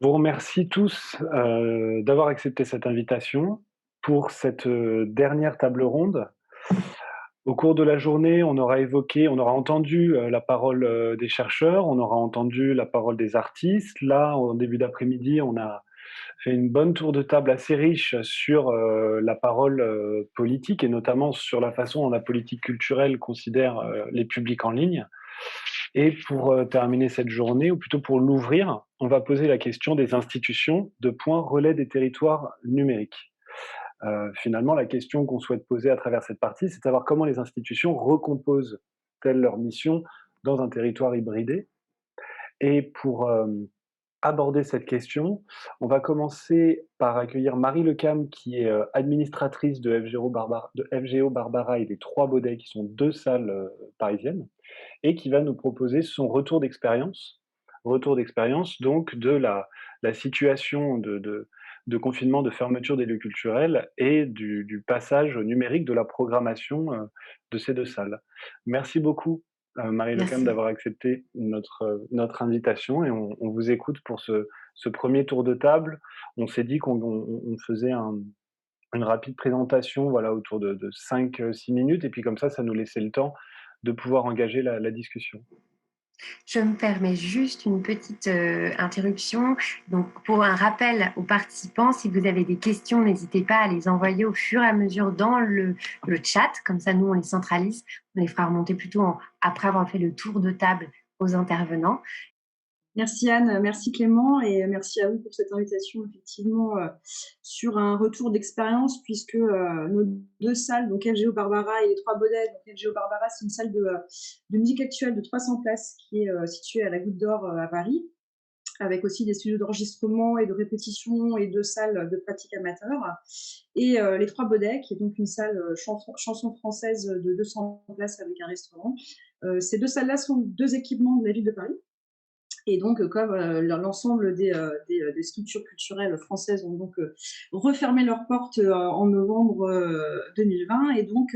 Vous remercie tous, d'avoir accepté cette invitation pour cette, dernière table ronde. Au cours de la journée, on aura entendu, la parole, des chercheurs, on aura entendu la parole des artistes. Là, en début d'après-midi, on a fait une bonne tour de table assez riche sur, la parole, politique et notamment sur la façon dont la politique culturelle considère, les publics en ligne. Et pour, terminer cette journée, ou plutôt pour l'ouvrir, on va poser la question des institutions, de points relais des territoires numériques. Finalement, la question qu'on souhaite poser à travers cette partie, c'est de savoir comment les institutions recomposent-elles leur mission dans un territoire hybridé. Et pour, aborder cette question, on va commencer par accueillir Marie Lecam, qui est, administratrice de FGO Barbara et des Trois Baudets, qui sont 2 salles, parisiennes, et qui va nous proposer son retour d'expérience donc de la situation de confinement, de fermeture des lieux culturels et du passage au numérique de la programmation, de ces 2 salles. Merci beaucoup, Marie Lecam, Merci. d'avoir accepté notre invitation et on vous écoute pour ce 1er tour de table. On s'est dit qu'on faisait une rapide présentation, voilà, autour de 5-6 minutes et puis comme ça nous laissait le temps de pouvoir engager la discussion. Je me permets juste une petite, interruption. Donc pour un rappel aux participants, si vous avez des questions, n'hésitez pas à les envoyer au fur et à mesure dans le chat. Comme ça, nous, on les centralise. On les fera remonter plutôt après avoir fait le tour de table aux intervenants. Merci Anne, merci Clément et merci à vous pour cette invitation effectivement sur un retour d'expérience puisque nos deux salles, donc FGO Barbara et les Trois Baudets. Donc FGO Barbara, c'est une salle de musique actuelle de 300 places qui est située à la Goutte d'Or à Paris, avec aussi des studios d'enregistrement et de répétition et 2 salles de pratique amateur. Et les Trois Baudets, qui est donc une salle chanson française de 200 places avec un restaurant. Ces 2 salles-là sont 2 équipements de la ville de Paris. Et donc, comme l'ensemble des structures culturelles françaises ont donc refermé leurs portes en novembre 2020, et donc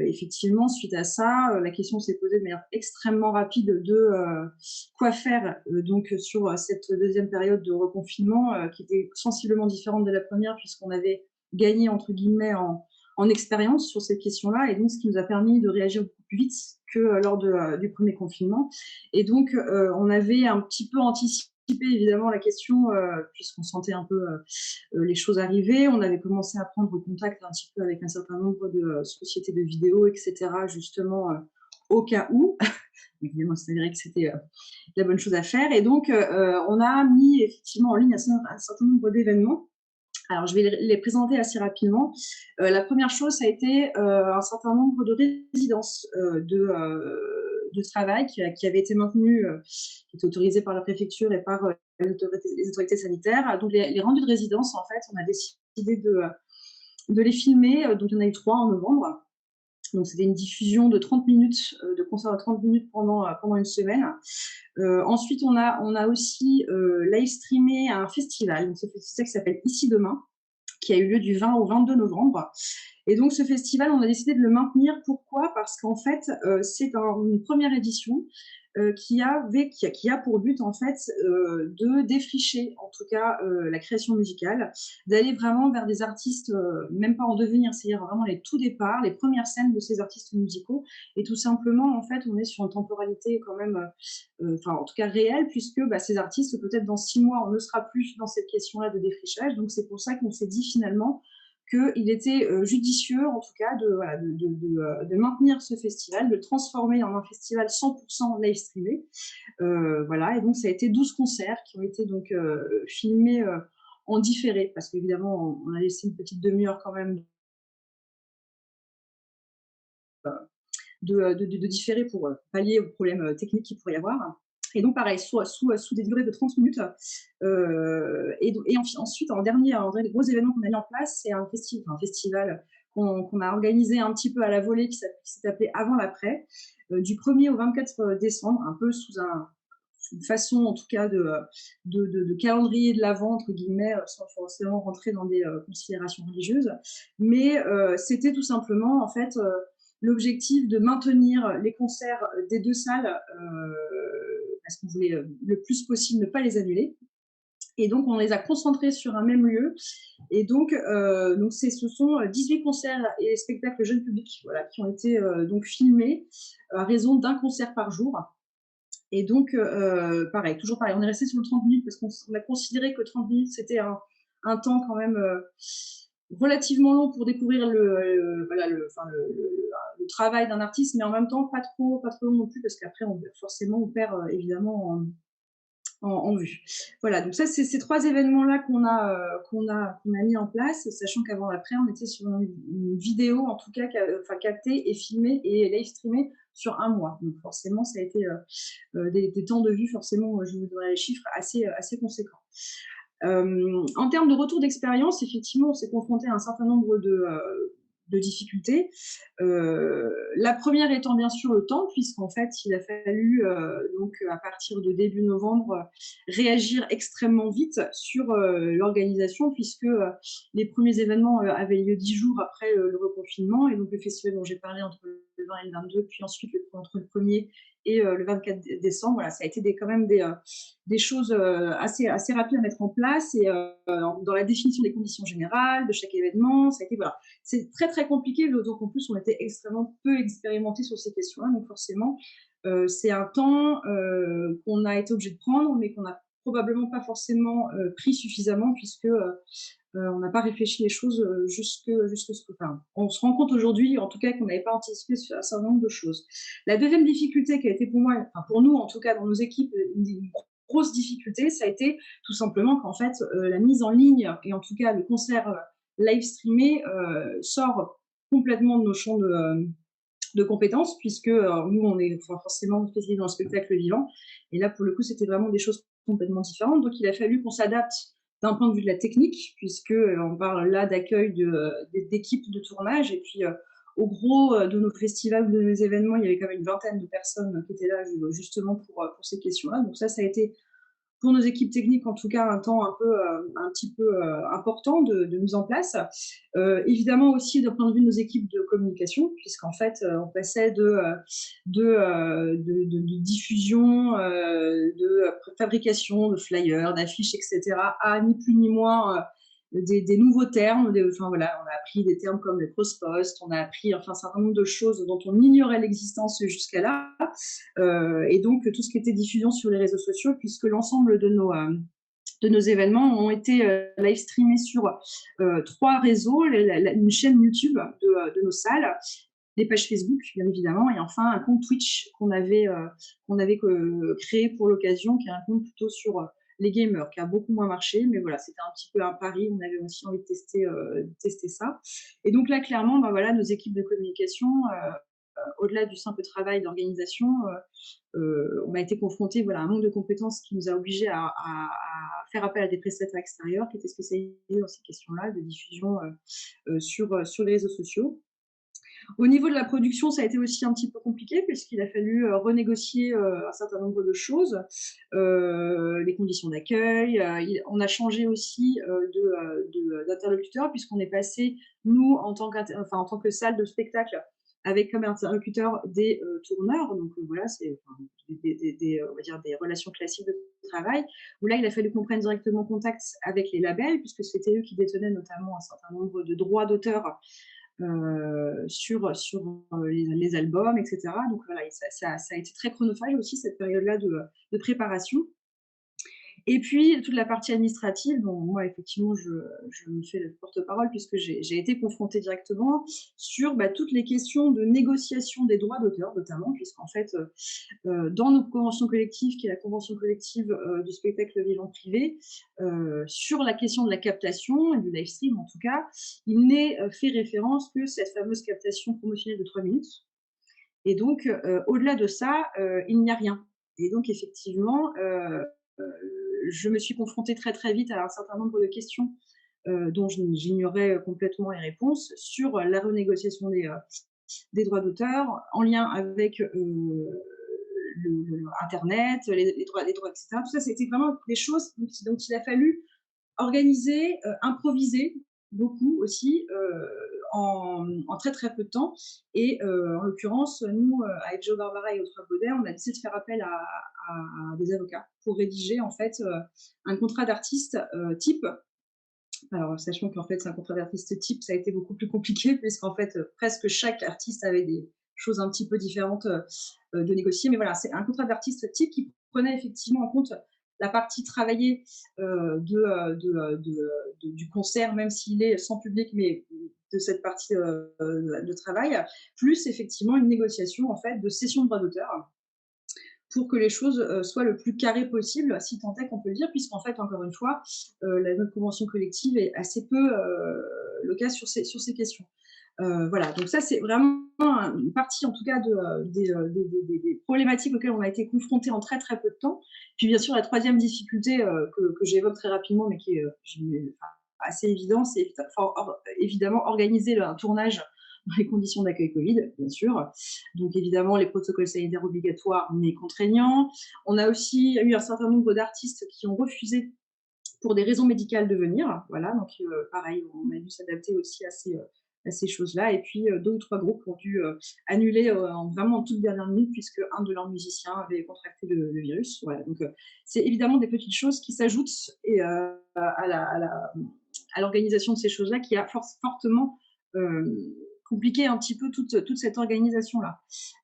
effectivement, suite à ça, la question s'est posée de manière extrêmement rapide de quoi faire donc sur cette deuxième période de reconfinement qui était sensiblement différente de la première puisqu'on avait gagné entre guillemets en expérience sur cette question-là, et donc ce qui nous a permis de réagir beaucoup plus vite que lors du premier confinement. Et donc, on avait un petit peu anticipé évidemment la question, puisqu'on sentait un peu les choses arriver. On avait commencé à prendre contact un petit peu avec un certain nombre de sociétés de vidéos, etc., justement, au cas où. Évidemment, c'est vrai que c'était la bonne chose à faire. Et donc, on a mis effectivement en ligne un certain nombre d'événements. Alors, je vais les présenter assez rapidement. La première chose, ça a été un certain nombre de résidences de travail qui avaient été maintenues, qui étaient autorisées par la préfecture et par les autorités sanitaires. Donc, les rendus de résidence, en fait, on a décidé de les filmer. Donc, il y en a eu 3 en novembre. Donc, c'était une diffusion de 30 minutes, de concert de 30 minutes pendant une semaine. Ensuite, on a aussi live streamé un festival. Donc, ce festival qui s'appelle Ici Demain, qui a eu lieu du 20 au 22 novembre. Et donc ce festival, on a décidé de le maintenir. Pourquoi? Parce qu'en fait, c'est une première édition qui a pour but en fait de défricher, en tout cas la création musicale, d'aller vraiment vers des artistes, même pas en devenir, c'est-à-dire vraiment les tout départs, les premières scènes de ces artistes musicaux. Et tout simplement, en fait, on est sur une temporalité quand même, enfin en tout cas réelle, puisque ces artistes, peut-être dans 6 mois, on ne sera plus dans cette question-là de défrichage. Donc c'est pour ça qu'on s'est dit finalement qu'il était judicieux, en tout cas, voilà, de maintenir ce festival, de le transformer en un festival 100% live streamé. Voilà, et donc ça a été 12 concerts qui ont été donc filmés en différé, parce qu'évidemment, on a laissé une petite demi-heure quand même de différé pour pallier aux problèmes techniques qu'il pourrait y avoir. Et donc, pareil, sous des durées de 30 minutes. Ensuite, en dernier gros événement qu'on a mis en place, c'est un festival qu'on a organisé un petit peu à la volée qui s'est appelé Avant l'après, du 1er au 24 décembre, un peu sous une façon en tout cas de calendrier de l'Avent, entre guillemets, sans forcément rentrer dans des considérations religieuses. Mais c'était tout simplement, en fait, l'objectif de maintenir les concerts des 2 salles, parce qu'on voulait le plus possible ne pas les annuler. Et donc, on les a concentrés sur un même lieu. Et donc ce sont 18 concerts et spectacles jeunes publics, voilà, qui ont été donc filmés à raison d'un concert par jour. Et donc, pareil, toujours pareil, on est resté sur le 30 minutes parce qu'on a considéré que 30 minutes, c'était un temps quand même relativement long pour découvrir voilà, enfin, le travail d'un artiste, mais en même temps pas trop long non plus parce qu'après, forcément, on perd évidemment en vue. Voilà, donc ça, c'est ces trois événements-là qu'on a mis en place, sachant qu'avant après, on était sur une vidéo, en tout cas, enfin, captée et filmée et live streamée sur un mois. Donc forcément, ça a été des temps de vue, forcément, je vous donnerai les chiffres assez conséquents. En termes de retour d'expérience, effectivement, on s'est confronté à un certain nombre de difficultés. La première étant bien sûr le temps, puisqu'en fait, il a fallu donc à partir de début novembre réagir extrêmement vite sur l'organisation, puisque les premiers événements avaient lieu 10 jours après le reconfinement, et donc le festival dont j'ai parlé entre le 20 et le 22, puis ensuite entre le 1er et le 24 décembre. Voilà, ça a été quand même des choses assez rapides à mettre en place, et dans la définition des conditions générales de chaque événement, ça a été, voilà, c'est très compliqué, d'autant qu'en plus on était extrêmement peu expérimenté sur ces questions-là, donc forcément c'est un temps qu'on a été obligé de prendre, mais qu'on n'a probablement pas forcément pris suffisamment, puisque on n'a pas réfléchi les choses jusque ce que. Enfin, on se rend compte aujourd'hui, en tout cas, qu'on n'avait pas anticipé sur un certain nombre de choses. La deuxième difficulté qui a été pour moi, enfin pour nous en tout cas dans nos équipes, une grosse difficulté, ça a été tout simplement qu'en fait la mise en ligne, et en tout cas le concert live streamé, sort complètement de nos champs de compétences, puisque nous, on est forcément spécialisés dans le spectacle vivant. Et là, pour le coup, c'était vraiment des choses complètement différentes. Donc, il a fallu qu'on s'adapte d'un point de vue de la technique, puisque on parle là d'accueil d'équipes de tournage. Et puis, au gros de nos festivals, de nos événements, il y avait quand même une vingtaine de personnes qui étaient là justement pour ces questions-là. Donc ça a été pour nos équipes techniques, en tout cas, un temps un petit peu important de mise en place. Évidemment aussi d'un point de vue de nos équipes de communication, puisqu'en fait, on passait de diffusion, de fabrication de flyers, d'affiches, etc., à ni plus ni moins des nouveaux termes. Enfin voilà, on a appris des termes comme le cross-post, on a appris enfin un certain nombre de choses dont on ignorait l'existence jusqu'à là. Et donc tout ce qui était diffusion sur les réseaux sociaux, puisque l'ensemble de nos événements ont été live streamés sur 3 réseaux, une chaîne YouTube de nos salles, des pages Facebook, bien évidemment, et enfin un compte Twitch qu'on avait créé pour l'occasion, qui est un compte plutôt sur les gamers, qui a beaucoup moins marché, mais voilà, c'était un petit peu un pari, on avait aussi envie de tester ça. Et donc là, clairement, ben voilà, nos équipes de communication, au-delà du simple travail d'organisation, on a été confrontés, voilà, à un manque de compétences qui nous a obligés à faire appel à des prestataires extérieurs qui étaient spécialisés dans ces questions-là de diffusion sur les réseaux sociaux. Au niveau de la production, ça a été aussi un petit peu compliqué, puisqu'il a fallu renégocier un certain nombre de choses, les conditions d'accueil. On a changé aussi d'interlocuteur, puisqu'on est passé, nous, en tant que salle de spectacle, avec comme interlocuteur des tourneurs. Donc voilà, c'est on va dire des relations classiques de travail, où là, il a fallu qu'on prenne directement contact avec les labels, puisque c'était eux qui détenaient notamment un certain nombre de droits d'auteur sur les albums, etc. Donc voilà, ça a été très chronophage aussi, cette période-là de préparation. Et puis toute la partie administrative, dont moi effectivement je me fais le porte-parole, puisque j'ai été confrontée directement sur toutes les questions de négociation des droits d'auteur, notamment, puisqu'en fait dans nos conventions collectives, qui est la convention collective du spectacle vivant privé, sur la question de la captation et du live stream en tout cas, il n'est fait référence que cette fameuse captation promotionnelle de 3 minutes. Et donc au-delà de ça, il n'y a rien. Et donc effectivement, je me suis confrontée très vite à un certain nombre de questions dont j'ignorais complètement les réponses, sur la renégociation des droits d'auteur en lien avec Internet, les droits, etc. Tout ça, c'était vraiment des choses dont il a fallu organiser, improviser beaucoup aussi, en très très peu de temps. Et en l'occurrence, nous, avec Joe Barbara et Audrey Baudet, on a décidé de faire appel à des avocats pour rédiger en fait un contrat d'artiste type. Alors, sachant qu'en fait, c'est un contrat d'artiste type, ça a été beaucoup plus compliqué puisqu'en fait, presque chaque artiste avait des choses un petit peu différentes de négocier. Mais voilà, c'est un contrat d'artiste type qui prenait effectivement en compte la partie travaillée du concert, même s'il est sans public, mais de cette partie de travail, plus effectivement une négociation en fait de cession de droits d'auteur pour que les choses soient le plus carrées possible, si tant est qu'on peut le dire, puisqu'en fait, encore une fois, notre convention collective est assez peu le cas sur ces questions. Voilà, donc ça, c'est vraiment une partie, en tout cas, des problématiques auxquelles on a été confrontés en très, très peu de temps. Puis, bien sûr, la troisième difficulté que j'évoque très rapidement, mais qui est assez évident, c'est évidemment organiser un tournage dans les conditions d'accueil Covid, bien sûr. Donc, évidemment, les protocoles sanitaires obligatoires, mais contraignants. On a aussi eu un certain nombre d'artistes qui ont refusé pour des raisons médicales de venir. Voilà, donc pareil, on a dû s'adapter aussi à ces choses-là. Et puis, 2 ou 3 groupes ont dû annuler vraiment en toute dernière minute, puisque un de leurs musiciens avait contracté le virus. Voilà, donc c'est évidemment des petites choses qui s'ajoutent à l'organisation de ces choses-là, qui a fortement compliqué un petit peu toute cette organisation-là.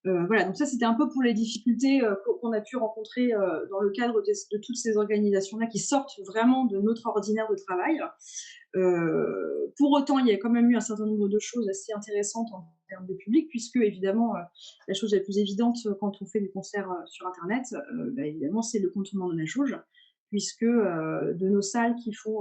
Voilà, donc ça, c'était un peu pour les difficultés qu'on a pu rencontrer dans le cadre de toutes ces organisations-là qui sortent vraiment de notre ordinaire de travail. Pour autant, il y a quand même eu un certain nombre de choses assez intéressantes en termes de public, puisque évidemment, la chose la plus évidente quand on fait des concerts sur Internet, évidemment, c'est le contournement de la jauge, puisque de nos salles qui font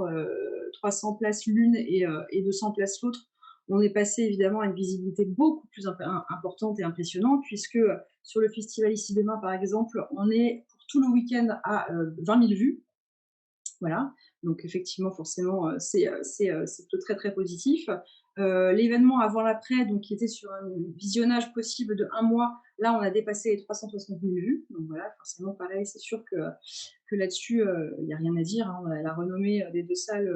300 places l'une et 200 places l'autre, on est passé évidemment à une visibilité beaucoup plus importante et impressionnante, puisque sur le festival Ici Demain, par exemple, on est pour tout le week-end à 20 000 vues. Voilà, donc effectivement, forcément, c'est plutôt très très positif. L'événement avant l'après, donc qui était sur un visionnage possible de 1 mois, là, on a dépassé les 360 000 vues. Donc voilà, forcément, pareil, c'est sûr que là-dessus, il n'y a rien à dire, hein. La renommée des 2 salles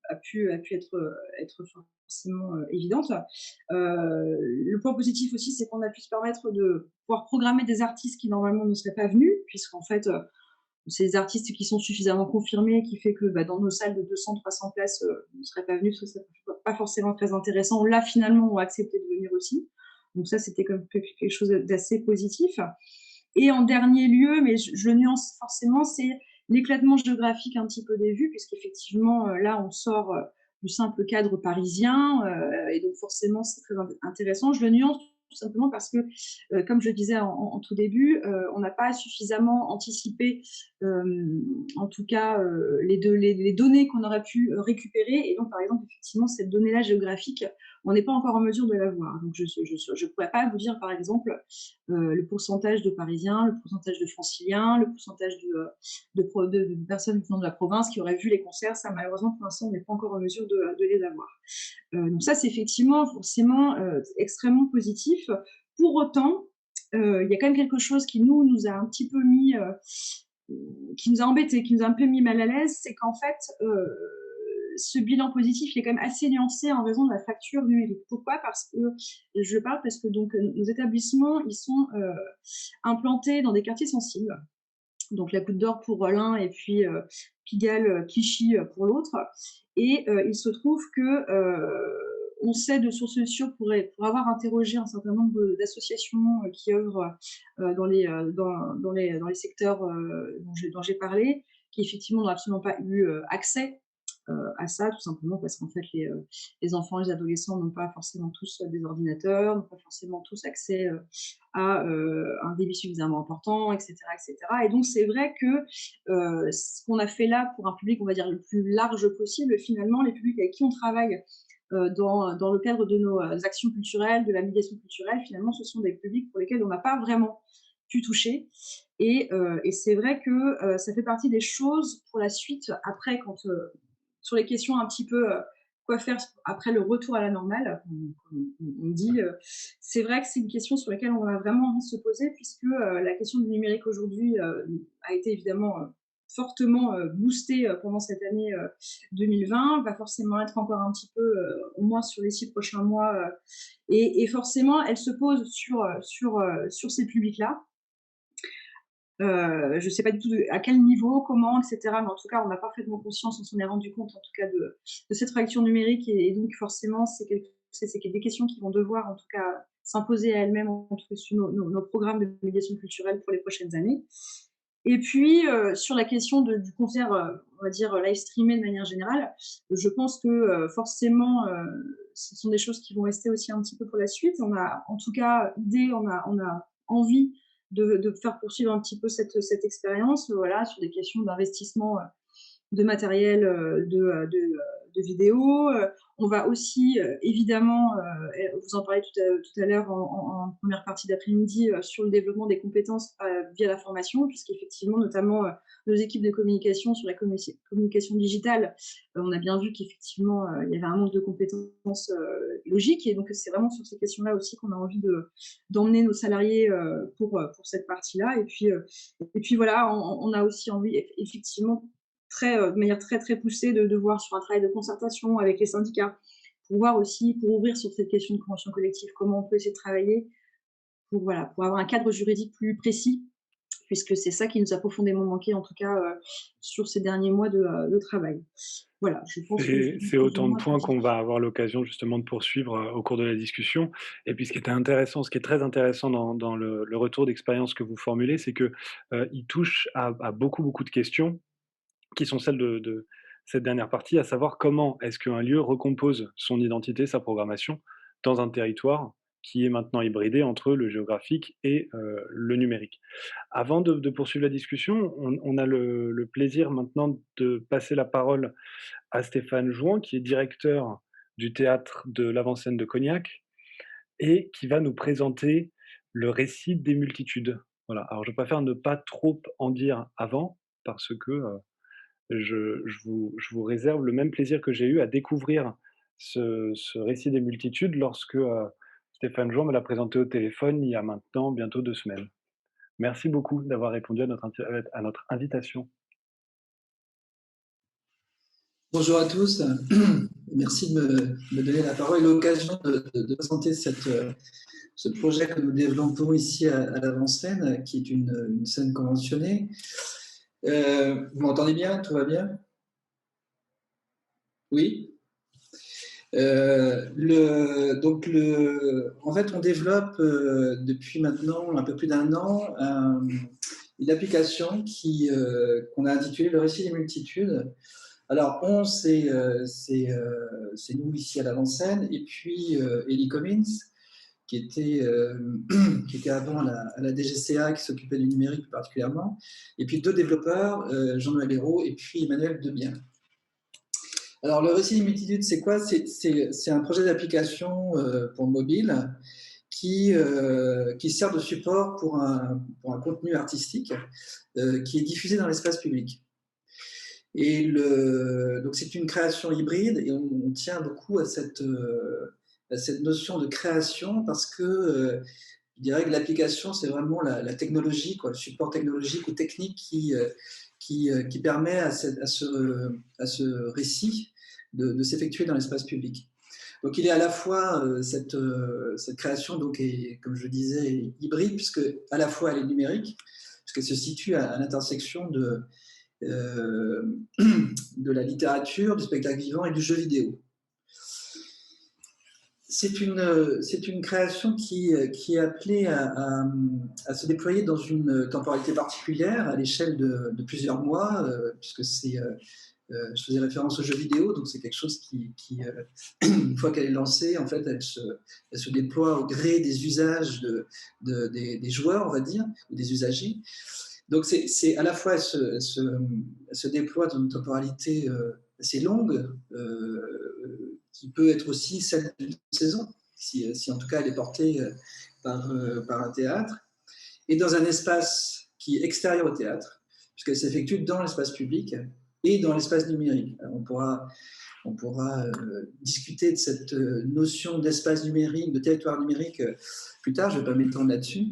a pu être forcément évidente. Le point positif aussi, c'est qu'on a pu se permettre de pouvoir programmer des artistes qui normalement ne seraient pas venus, puisqu'en fait, c'est des artistes qui sont suffisamment confirmés, qui fait que dans nos salles de 200-300 places, ne seraient pas venus, parce que c'est pas forcément très intéressant. Là, finalement, ont accepté de venir aussi. Donc ça, c'était comme quelque chose d'assez positif. Et en dernier lieu, mais je le nuance forcément, c'est l'éclatement géographique un petit peu des vues, puisqu'effectivement, là, on sort du simple cadre parisien, et donc forcément, c'est très intéressant. Je le nuance tout simplement parce que, comme je le disais en tout début, on n'a pas suffisamment anticipé, en tout cas, les données qu'on aurait pu récupérer. Et donc, par exemple, effectivement, cette donnée-là géographique, on n'est pas encore en mesure de la voir. Donc, je ne pourrais pas vous dire, par exemple, le pourcentage de Parisiens, le pourcentage de Franciliens, le pourcentage de personnes venant de la province qui auraient vu les concerts. Ça, malheureusement, pour l'instant, on n'est pas encore en mesure de les avoir. Donc ça, c'est effectivement forcément extrêmement positif. Pour autant, il y a quand même quelque chose qui nous a un petit peu mis, qui nous a embêtés, qui nous a un peu mis mal à l'aise, c'est qu'en fait, ce bilan positif, il est quand même assez nuancé en raison de la fracture numérique. Pourquoi? Je parle parce que donc nos établissements, ils sont implantés dans des quartiers sensibles. Donc la Goutte d'Or pour l'un et puis Pigalle, Clichy pour l'autre. Et il se trouve que on sait de sources sûres pour avoir interrogé un certain nombre d'associations qui œuvrent dans les secteurs dont j'ai parlé, qui effectivement n'ont absolument pas eu accès à ça, tout simplement parce qu'en fait, les enfants, les adolescents n'ont pas forcément tous des ordinateurs, n'ont pas forcément tous accès à un débit suffisamment important, etc., etc. Et donc, c'est vrai que ce qu'on a fait là pour un public, on va dire, le plus large possible, finalement, les publics avec qui on travaille dans le cadre de nos actions culturelles, de la médiation culturelle, finalement, ce sont des publics pour lesquels on n'a pas vraiment pu toucher. Et c'est vrai que ça fait partie des choses pour la suite, après, quand sur les questions un petit peu quoi faire après le retour à la normale, on dit, c'est vrai que c'est une question sur laquelle on a vraiment envie de se poser, puisque la question du numérique aujourd'hui a été évidemment fortement boosté pendant cette année 2020, va forcément être encore un petit peu, au moins sur les 6 prochains mois. Et forcément, elle se pose sur ces publics-là. Je ne sais pas du tout à quel niveau, comment, etc. Mais en tout cas, on a parfaitement conscience, on s'en est rendu compte en tout cas de cette fracture numérique. Et donc forcément, c'est des questions qui vont devoir en tout cas s'imposer à elles-mêmes, en tout cas sur nos programmes de médiation culturelle pour les prochaines années. Et puis, sur la question du concert, on va dire live streamé de manière générale, je pense que forcément, ce sont des choses qui vont rester aussi un petit peu pour la suite. On a en tout cas on a envie de faire poursuivre un petit peu cette expérience, voilà, sur des questions d'investissement de matériel de vidéo. On va aussi évidemment, vous en parlez tout à l'heure en première partie d'après-midi, sur le développement des compétences via la formation, puisqu'effectivement, notamment nos équipes de communication sur la communication digitale, on a bien vu qu'effectivement, il y avait un manque de compétences logiques. Et donc, c'est vraiment sur ces questions-là aussi qu'on a envie d'emmener nos salariés pour cette partie-là. Et puis voilà, on a aussi envie, effectivement, de manière très, très poussée, de voir sur un travail de concertation avec les syndicats, pour voir aussi, pour ouvrir sur cette question de convention collective, comment on peut essayer de travailler pour, voilà, pour avoir un cadre juridique plus précis, puisque c'est ça qui nous a profondément manqué, en tout cas, sur ces derniers mois de travail. Voilà, je pense que je C'est plus ou autant de moins tout points dit. qu'on va avoir l'occasion justement de poursuivre au cours de la discussion. Et puis ce qui était intéressant, ce qui est très intéressant dans le retour d'expérience que vous formulez, c'est que il touche à beaucoup, beaucoup de questions qui sont celles de cette dernière partie, à savoir comment est-ce qu'un lieu recompose son identité, sa programmation, dans un territoire qui est maintenant hybridé entre le géographique et le numérique. Avant de poursuivre la discussion, on a le plaisir maintenant de passer la parole à Stéphane Jouan, qui est directeur du théâtre de l'Avant-Scène de Cognac et qui va nous présenter le récit des multitudes. Voilà. Alors, je préfère ne pas trop en dire avant, parce que je vous réserve le même plaisir que j'ai eu à découvrir ce récit des multitudes lorsque Stéphane Jouan me l'a présenté au téléphone il y a maintenant bientôt 2 semaines. Merci beaucoup d'avoir répondu à notre invitation. Bonjour à tous, merci de me donner la parole et l'occasion de présenter ce projet que nous développons ici à l'Avant-Scène, qui est une scène conventionnée. Vous m'entendez bien? Tout va bien? Oui? En fait, on développe depuis maintenant un peu plus d'1 an une application qu'on a intitulée Le récit des multitudes. Alors, c'est nous ici à l'Avant-Scène, et puis Ellie Cummins, qui était avant à la DGCA, qui s'occupait du numérique plus particulièrement, et puis 2 développeurs, Jean-Noël Hérault et puis Emmanuel Debien. Alors, le récit des multitudes, c'est quoi? C'est un projet d'application pour mobile qui sert de support pour un contenu artistique qui est diffusé dans l'espace public. Et donc c'est une création hybride, et on tient beaucoup à cette notion de création, parce que je dirais que l'application, c'est vraiment la technologie, quoi, le support technologique ou technique qui permet à ce récit de s'effectuer dans l'espace public. Donc il est à la fois cette création, donc, est, comme je disais, hybride, puisque à la fois elle est numérique, puisqu'elle se situe à l'intersection de la littérature, du spectacle vivant et du jeu vidéo. C'est une création qui est appelée à se déployer dans une temporalité particulière, à l'échelle de plusieurs mois, puisque je faisais référence au jeu vidéo, donc c'est quelque chose qui une fois qu'elle est lancée, en fait, elle se déploie au gré des usages des joueurs, on va dire, ou des usagers. Donc c'est à la fois, elle se déploie dans une temporalité assez longue, qui peut être aussi celle d'une saison, si en tout cas elle est portée par un théâtre, et dans un espace qui est extérieur au théâtre, puisqu'elle s'effectue dans l'espace public et dans l'espace numérique. Alors on pourra discuter de cette notion d'espace numérique, de territoire numérique plus tard, je ne vais pas m'étendre là-dessus.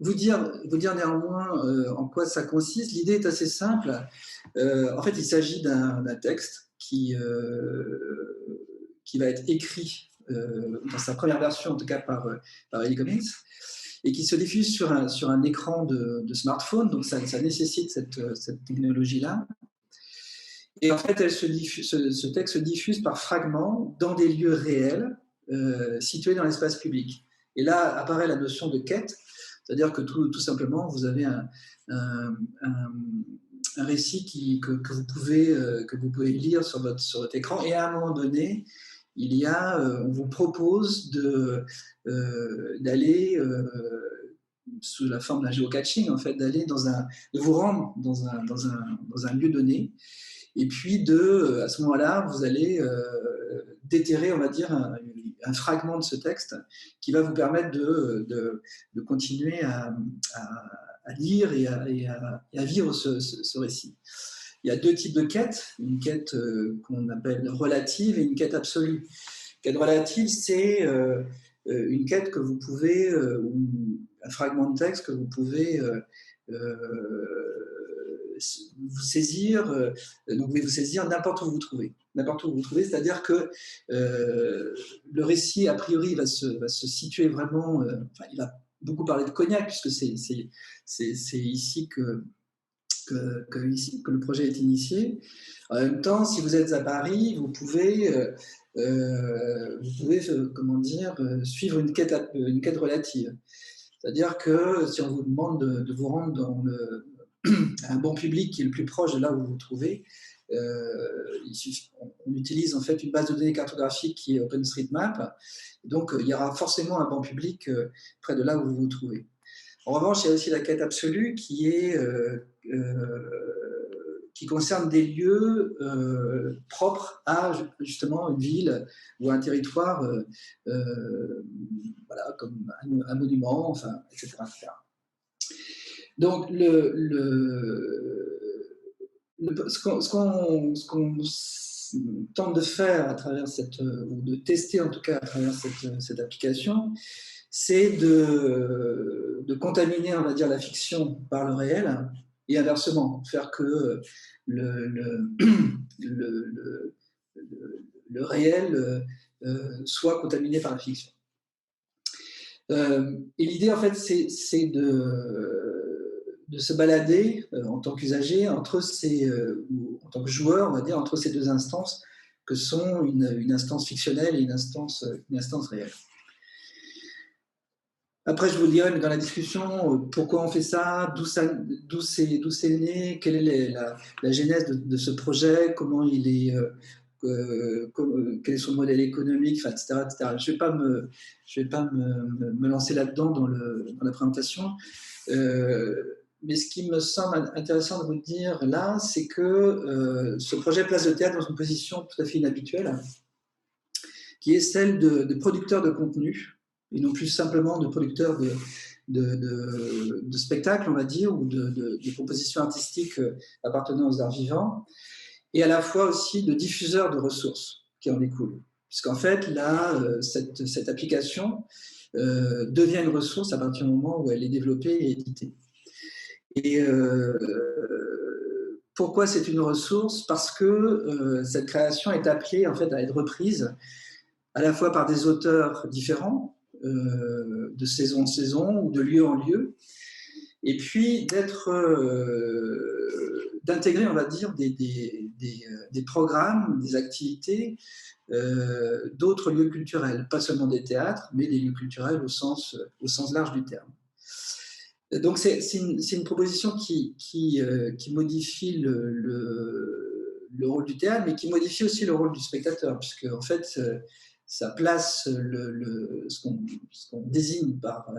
Vous dire néanmoins en quoi ça consiste, l'idée est assez simple. En fait, il s'agit d'un texte qui va être écrit dans sa première version, en tout cas par Ellie Cummings, et qui se diffuse sur un écran de smartphone, donc ça nécessite cette technologie-là. Et en fait, ce texte se diffuse par fragments dans des lieux réels situés dans l'espace public. Et là apparaît la notion de quête, c'est-à-dire que tout simplement, vous avez un récit que vous pouvez lire sur votre écran, et à un moment donné, on vous propose d'aller sous la forme d'un géocaching, en fait, de vous rendre dans un lieu donné, et puis à ce moment-là, vous allez déterrer, on va dire, un fragment de ce texte qui va vous permettre de continuer à lire et à vivre ce récit. Il y a deux types de quêtes, une quête qu'on appelle relative et une quête absolue. Une quête relative, c'est une quête que vous pouvez, un fragment de texte que vous pouvez vous saisir, donc vous pouvez vous saisir n'importe où vous vous trouvez. N'importe où vous vous trouvez, c'est-à-dire que le récit, a priori, va se situer vraiment. Il va beaucoup parler de Cognac, puisque c'est ici que le projet est initié. En même temps, si vous êtes à Paris, vous pouvez comment dire, suivre une quête relative. C'est-à-dire que si on vous demande de vous rendre dans un banc public qui est le plus proche de là où vous vous trouvez, on utilise en fait une base de données cartographique qui est OpenStreetMap. Donc, il y aura forcément un banc public près de là où vous vous trouvez. En revanche, il y a aussi la quête absolue qui concerne des lieux propres à justement une ville ou un territoire, voilà, comme un monument, enfin, etc., etc. Donc, ce qu'on tente de faire à travers ou de tester en tout cas à travers cette application, c'est de contaminer, on va dire, la fiction par le réel, et inversement, faire que le réel soit contaminé par la fiction. Et l'idée, en fait, c'est de se balader en tant qu'usager ou en tant que joueur, on va dire, entre ces deux instances que sont une instance fictionnelle et une instance réelle. Après, je vous dirai dans la discussion pourquoi on fait ça, d'où c'est né, quelle est la genèse de ce projet, comment il est, quel est son modèle économique, etc., etc. Je ne vais pas me lancer là-dedans dans la présentation. Mais ce qui me semble intéressant de vous dire là, c'est que ce projet place le théâtre dans une position tout à fait inhabituelle, qui est celle de producteur de contenu, et non plus simplement de producteur de spectacles, on va dire, ou de compositions artistiques appartenant aux arts vivants, et à la fois aussi de diffuseur de ressources qui en découlent. Puisqu'en fait, là, cette application devient une ressource à partir du moment où elle est développée et éditée. Et pourquoi c'est une ressource? Parce que cette création est appelée en fait, à être reprise à la fois par des auteurs différents, de saison en saison ou de lieu en lieu, et puis d'intégrer, on va dire, des programmes, des activités d'autres lieux culturels, pas seulement des théâtres, mais des lieux culturels au sens large du terme. Donc c'est une proposition qui modifie le rôle du théâtre, mais qui modifie aussi le rôle du spectateur, puisque en fait ça place ce qu'on désigne par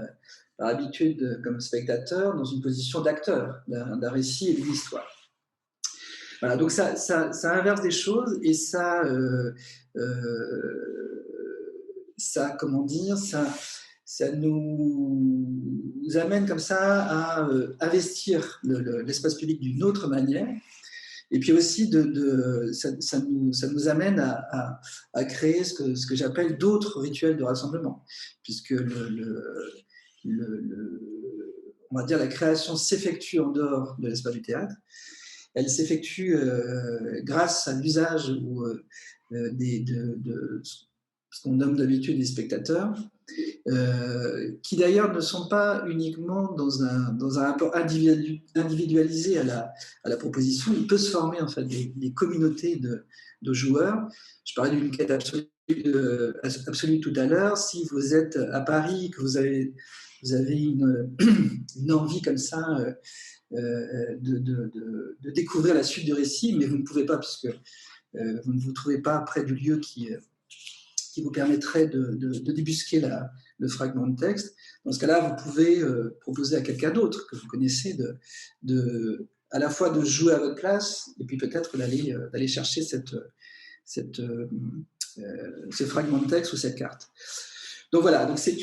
habitude comme spectateur dans une position d'acteur d'un récit et d'une histoire. Voilà, donc ça inverse des choses, et ça comment dire, ça nous amène comme ça à investir l'espace public d'une autre manière. Et puis aussi, ça nous amène à créer ce que j'appelle d'autres rituels de rassemblement, puisque on va dire la création s'effectue en dehors de l'espace du théâtre. Elle s'effectue grâce à l'usage de ce qu'on nomme d'habitude des spectateurs, qui d'ailleurs ne sont pas uniquement dans un rapport individualisé à la proposition. Il peut se former en fait des communautés de joueurs. Je parlais d'une quête absolue tout à l'heure. Si vous êtes à Paris, que vous avez une envie comme ça de découvrir la suite du récit, mais vous ne pouvez pas puisque vous ne vous trouvez pas près du lieu qui vous permettrait de débusquer le fragment de texte. Dans ce cas-là, vous pouvez proposer à quelqu'un d'autre que vous connaissez à la fois de jouer à votre place et puis peut-être d'aller chercher ce fragment de texte ou cette carte. Donc voilà, donc c'est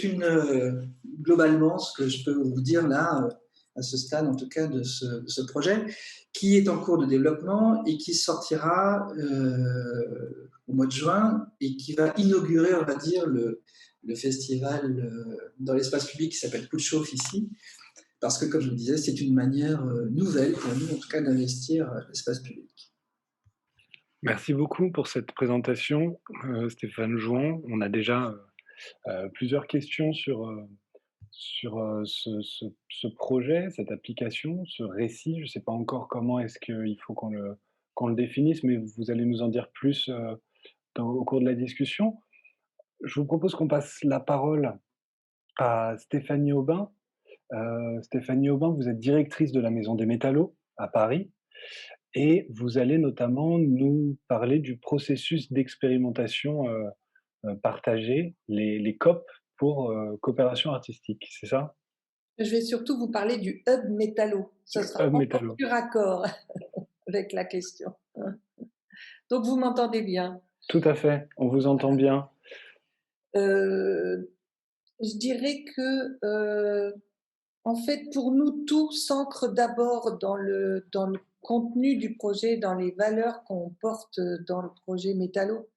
globalement ce que je peux vous dire là, à ce stade en tout cas de ce projet, qui est en cours de développement et qui sortira au mois de juin et qui va inaugurer, on va dire, le festival dans l'espace public qui s'appelle Coup de chauffe ici, parce que, comme je vous disais, c'est une manière nouvelle pour nous, en tout cas, d'investir l'espace public. Merci beaucoup pour cette présentation, Stéphane Jouan. On a déjà plusieurs questions sur ce projet, cette application, ce récit. Je ne sais pas encore comment est-ce qu'il faut qu'on le définisse, mais vous allez nous en dire plus au cours de la discussion. Je vous propose qu'on passe la parole à Stéphanie Aubin. Stéphanie Aubin, vous êtes directrice de la Maison des Métallos à Paris et vous allez notamment nous parler du processus d'expérimentation partagée, les COP pour coopération artistique, c'est ça? Je vais surtout vous parler du hub métallo. Ça sera encore plus raccord avec la question. Donc vous m'entendez bien? Tout à fait, on vous entend bien. Je dirais que, en fait, pour nous, tout s'ancre d'abord dans le contenu du projet, dans les valeurs qu'on porte dans le projet Métallo.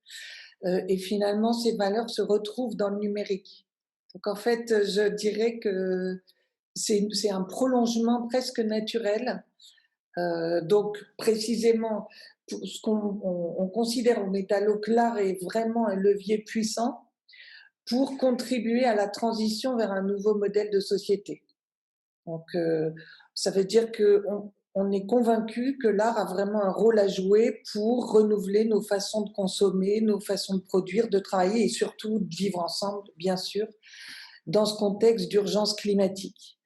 Et finalement, ces valeurs se retrouvent dans le numérique. Donc en fait, je dirais que c'est un prolongement presque naturel. Donc précisément, ce qu'on considère au Métallo que l'art est vraiment un levier puissant pour contribuer à la transition vers un nouveau modèle de société. Donc ça veut dire qu'on est convaincu que l'art a vraiment un rôle à jouer pour renouveler nos façons de consommer, nos façons de produire, de travailler et surtout de vivre ensemble, bien sûr, dans ce contexte d'urgence climatique.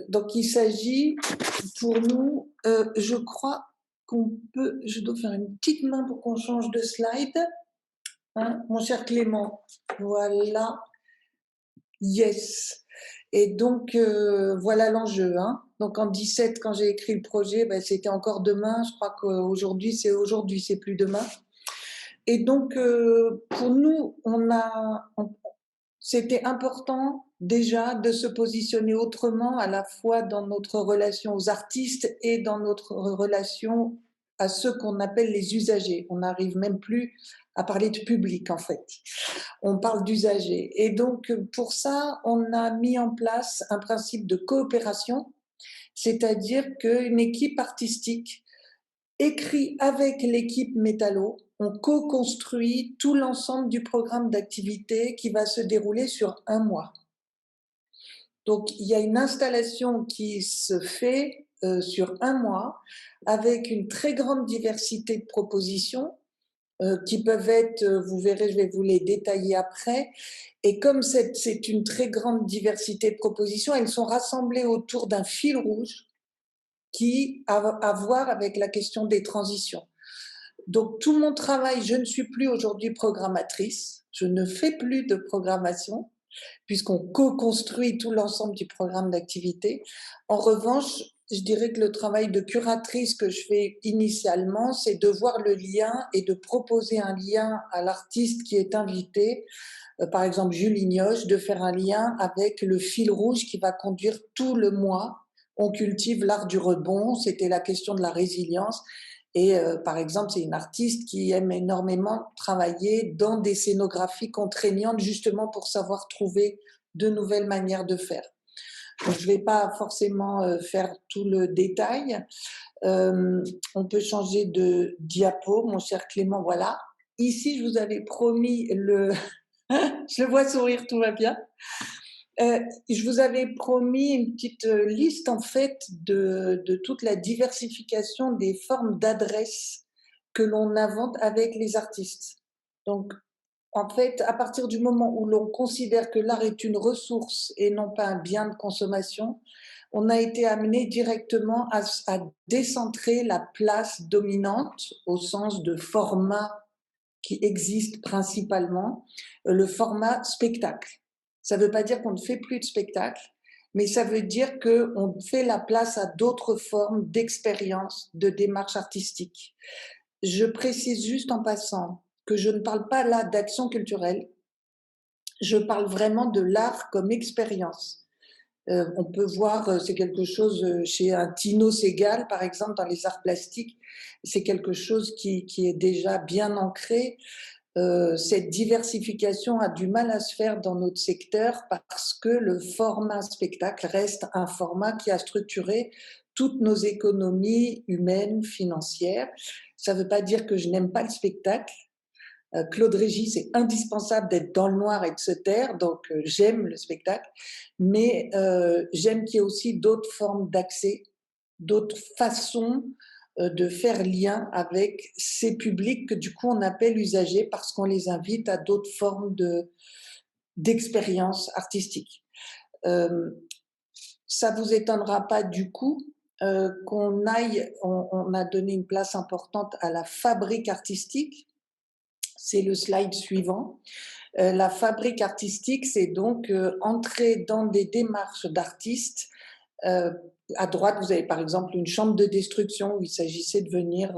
Donc il s'agit pour nous, je crois je dois faire une petite main pour qu'on change de slide. Hein, mon cher Clément, voilà. Yes. Et donc, voilà l'enjeu. Hein. Donc, en 2017, quand j'ai écrit le projet, c'était encore demain. Je crois qu'aujourd'hui, c'est plus demain. Et donc, pour nous, c'était important déjà de se positionner autrement, à la fois dans notre relation aux artistes et dans notre relation à ceux qu'on appelle les usagers. On n'arrive même plus à parler de public, en fait. On parle d'usagers. Et donc, pour ça, on a mis en place un principe de coopération, c'est-à-dire qu'une équipe artistique écrit avec l'équipe Métallo, on co-construit tout l'ensemble du programme d'activité qui va se dérouler sur 1 mois. Donc, il y a une installation qui se fait sur 1 mois avec une très grande diversité de propositions qui peuvent être, vous verrez, je vais vous les détailler après. Et comme c'est une très grande diversité de propositions, elles sont rassemblées autour d'un fil rouge qui a à voir avec la question des transitions. Donc, tout mon travail, je ne suis plus aujourd'hui programmatrice, je ne fais plus de programmation, puisqu'on co-construit tout l'ensemble du programme d'activité. En revanche, je dirais que le travail de curatrice que je fais initialement, c'est de voir le lien et de proposer un lien à l'artiste qui est invité, par exemple Julie Nioche, de faire un lien avec le fil rouge qui va conduire tout le mois. On cultive l'art du rebond, c'était la question de la résilience. Et par exemple, c'est une artiste qui aime énormément travailler dans des scénographies contraignantes, justement pour savoir trouver de nouvelles manières de faire. Donc, je ne vais pas forcément faire tout le détail. On peut changer de diapo, mon cher Clément, voilà. Ici, je vous avais promis le... je le vois sourire, tout va bien. Je vous avais promis une petite liste, en fait, de toute la diversification des formes d'adresses que l'on invente avec les artistes. Donc, en fait, à partir du moment où l'on considère que l'art est une ressource et non pas un bien de consommation, on a été amené directement à décentrer la place dominante au sens de format qui existe principalement, le format spectacle. Ça ne veut pas dire qu'on ne fait plus de spectacle, mais ça veut dire qu'on fait la place à d'autres formes d'expérience, de démarche artistique. Je précise juste en passant que je ne parle pas là d'action culturelle, je parle vraiment de l'art comme expérience. On peut voir, c'est quelque chose chez un Tino Segal, par exemple, dans les arts plastiques, c'est quelque chose qui est déjà bien ancré. Cette diversification a du mal à se faire dans notre secteur parce que le format spectacle reste un format qui a structuré toutes nos économies humaines, financières. Ça ne veut pas dire que je n'aime pas le spectacle. Claude Régis, c'est indispensable d'être dans le noir et de se taire, donc j'aime le spectacle, mais j'aime qu'il y ait aussi d'autres formes d'accès, d'autres façons de faire lien avec ces publics que du coup on appelle usagers parce qu'on les invite à d'autres formes d'expériences artistiques. Ça vous étonnera pas du coup qu'on aille, on a donné une place importante à la fabrique artistique. C'est le slide suivant. La fabrique artistique, c'est donc entrer dans des démarches d'artistes. À droite, vous avez par exemple une chambre de destruction où il s'agissait de venir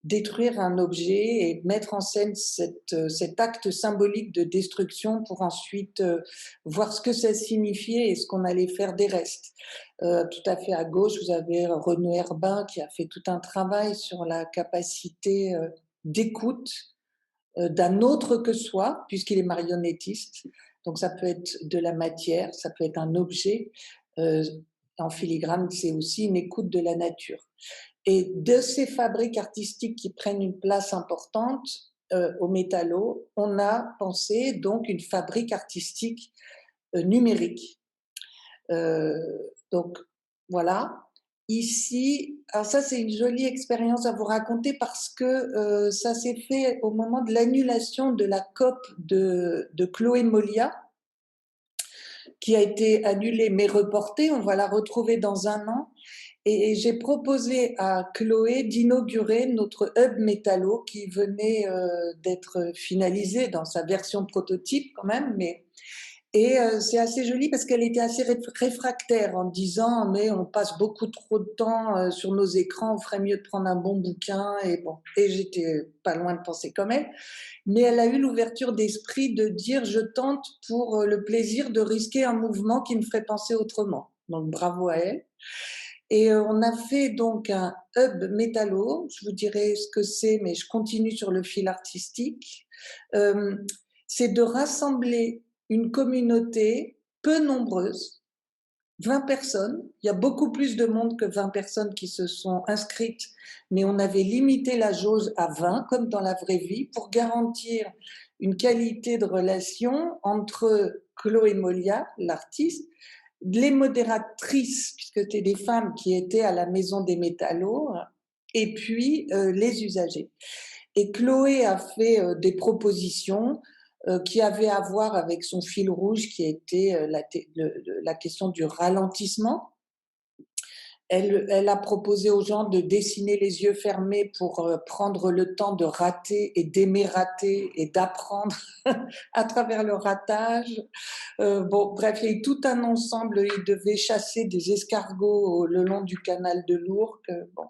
détruire un objet et mettre en scène cet acte symbolique de destruction pour ensuite voir ce que ça signifiait et ce qu'on allait faire des restes. Tout à fait à gauche, vous avez Renaud Herbin qui a fait tout un travail sur la capacité d'écoute d'un autre que soi, puisqu'il est marionnettiste. Donc ça peut être de la matière, ça peut être un objet. En filigrane, c'est aussi une écoute de la nature. Et de ces fabriques artistiques qui prennent une place importante au métallo, on a pensé donc une fabrique artistique numérique. Donc voilà. Ici, alors ça c'est une jolie expérience à vous raconter parce que ça s'est fait au moment de l'annulation de la COP de Chloé Molia, qui a été annulée mais reportée. On va la retrouver dans un an. Et j'ai proposé à Chloé d'inaugurer notre hub métallo qui venait d'être finalisé dans sa version prototype quand même, et c'est assez joli parce qu'elle était assez réfractaire en disant mais on passe beaucoup trop de temps sur nos écrans, on ferait mieux de prendre un bon bouquin. Et bon, et j'étais pas loin de penser comme elle, mais elle a eu l'ouverture d'esprit de dire je tente pour le plaisir de risquer un mouvement qui me ferait penser autrement. Donc bravo à elle. Et on a fait donc un hub métallo, je vous dirai ce que c'est, mais je continue sur le fil artistique. C'est de rassembler une communauté peu nombreuse, 20 personnes. Il y a beaucoup plus de monde que 20 personnes qui se sont inscrites, mais on avait limité la jauge à 20, comme dans la vraie vie, pour garantir une qualité de relation entre Chloé Molia, l'artiste, les modératrices, puisque c'était des femmes qui étaient à la Maison des Métallos, et puis les usagers. Et Chloé a fait des propositions qui avaient à voir avec son fil rouge qui était la question du ralentissement. Elle a proposé aux gens de dessiner les yeux fermés pour prendre le temps de rater et d'aimer rater et d'apprendre à travers le ratage. Bon, bref, il y a eu tout un ensemble. Ils devaient chasser des escargots le long du canal de l'Ourcq. Bon.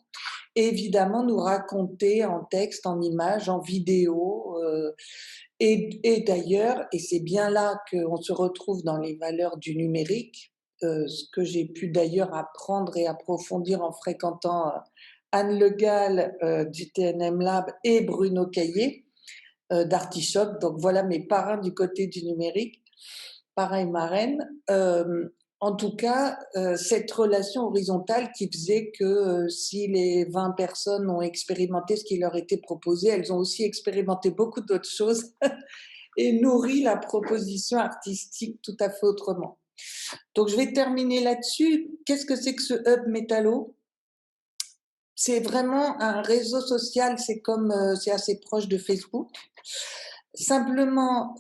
Et évidemment, nous raconter en texte, en images, en vidéo. Et d'ailleurs, et c'est bien là qu'on se retrouve dans les valeurs du numérique, ce que j'ai pu d'ailleurs apprendre et approfondir en fréquentant Anne Le Gall du TNM Lab et Bruno Caillé d'Artichoc. Donc voilà mes parrains du côté du numérique. parrain et marraine. En tout cas, cette relation horizontale qui faisait que si les 20 personnes ont expérimenté ce qui leur était proposé, elles ont aussi expérimenté beaucoup d'autres choses et nourri la proposition artistique tout à fait autrement. Donc je vais terminer là-dessus. Qu'est-ce que c'est que ce hub métallo? C'est vraiment un réseau social, c'est assez proche de Facebook. Simplement,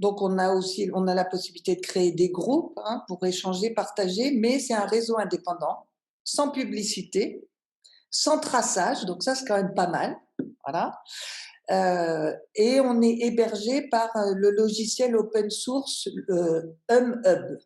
donc on a la possibilité de créer des groupes pour échanger, partager, mais c'est un réseau indépendant, sans publicité, sans traçage, donc ça c'est quand même pas mal, voilà. Et on est hébergé par le logiciel open source Hub.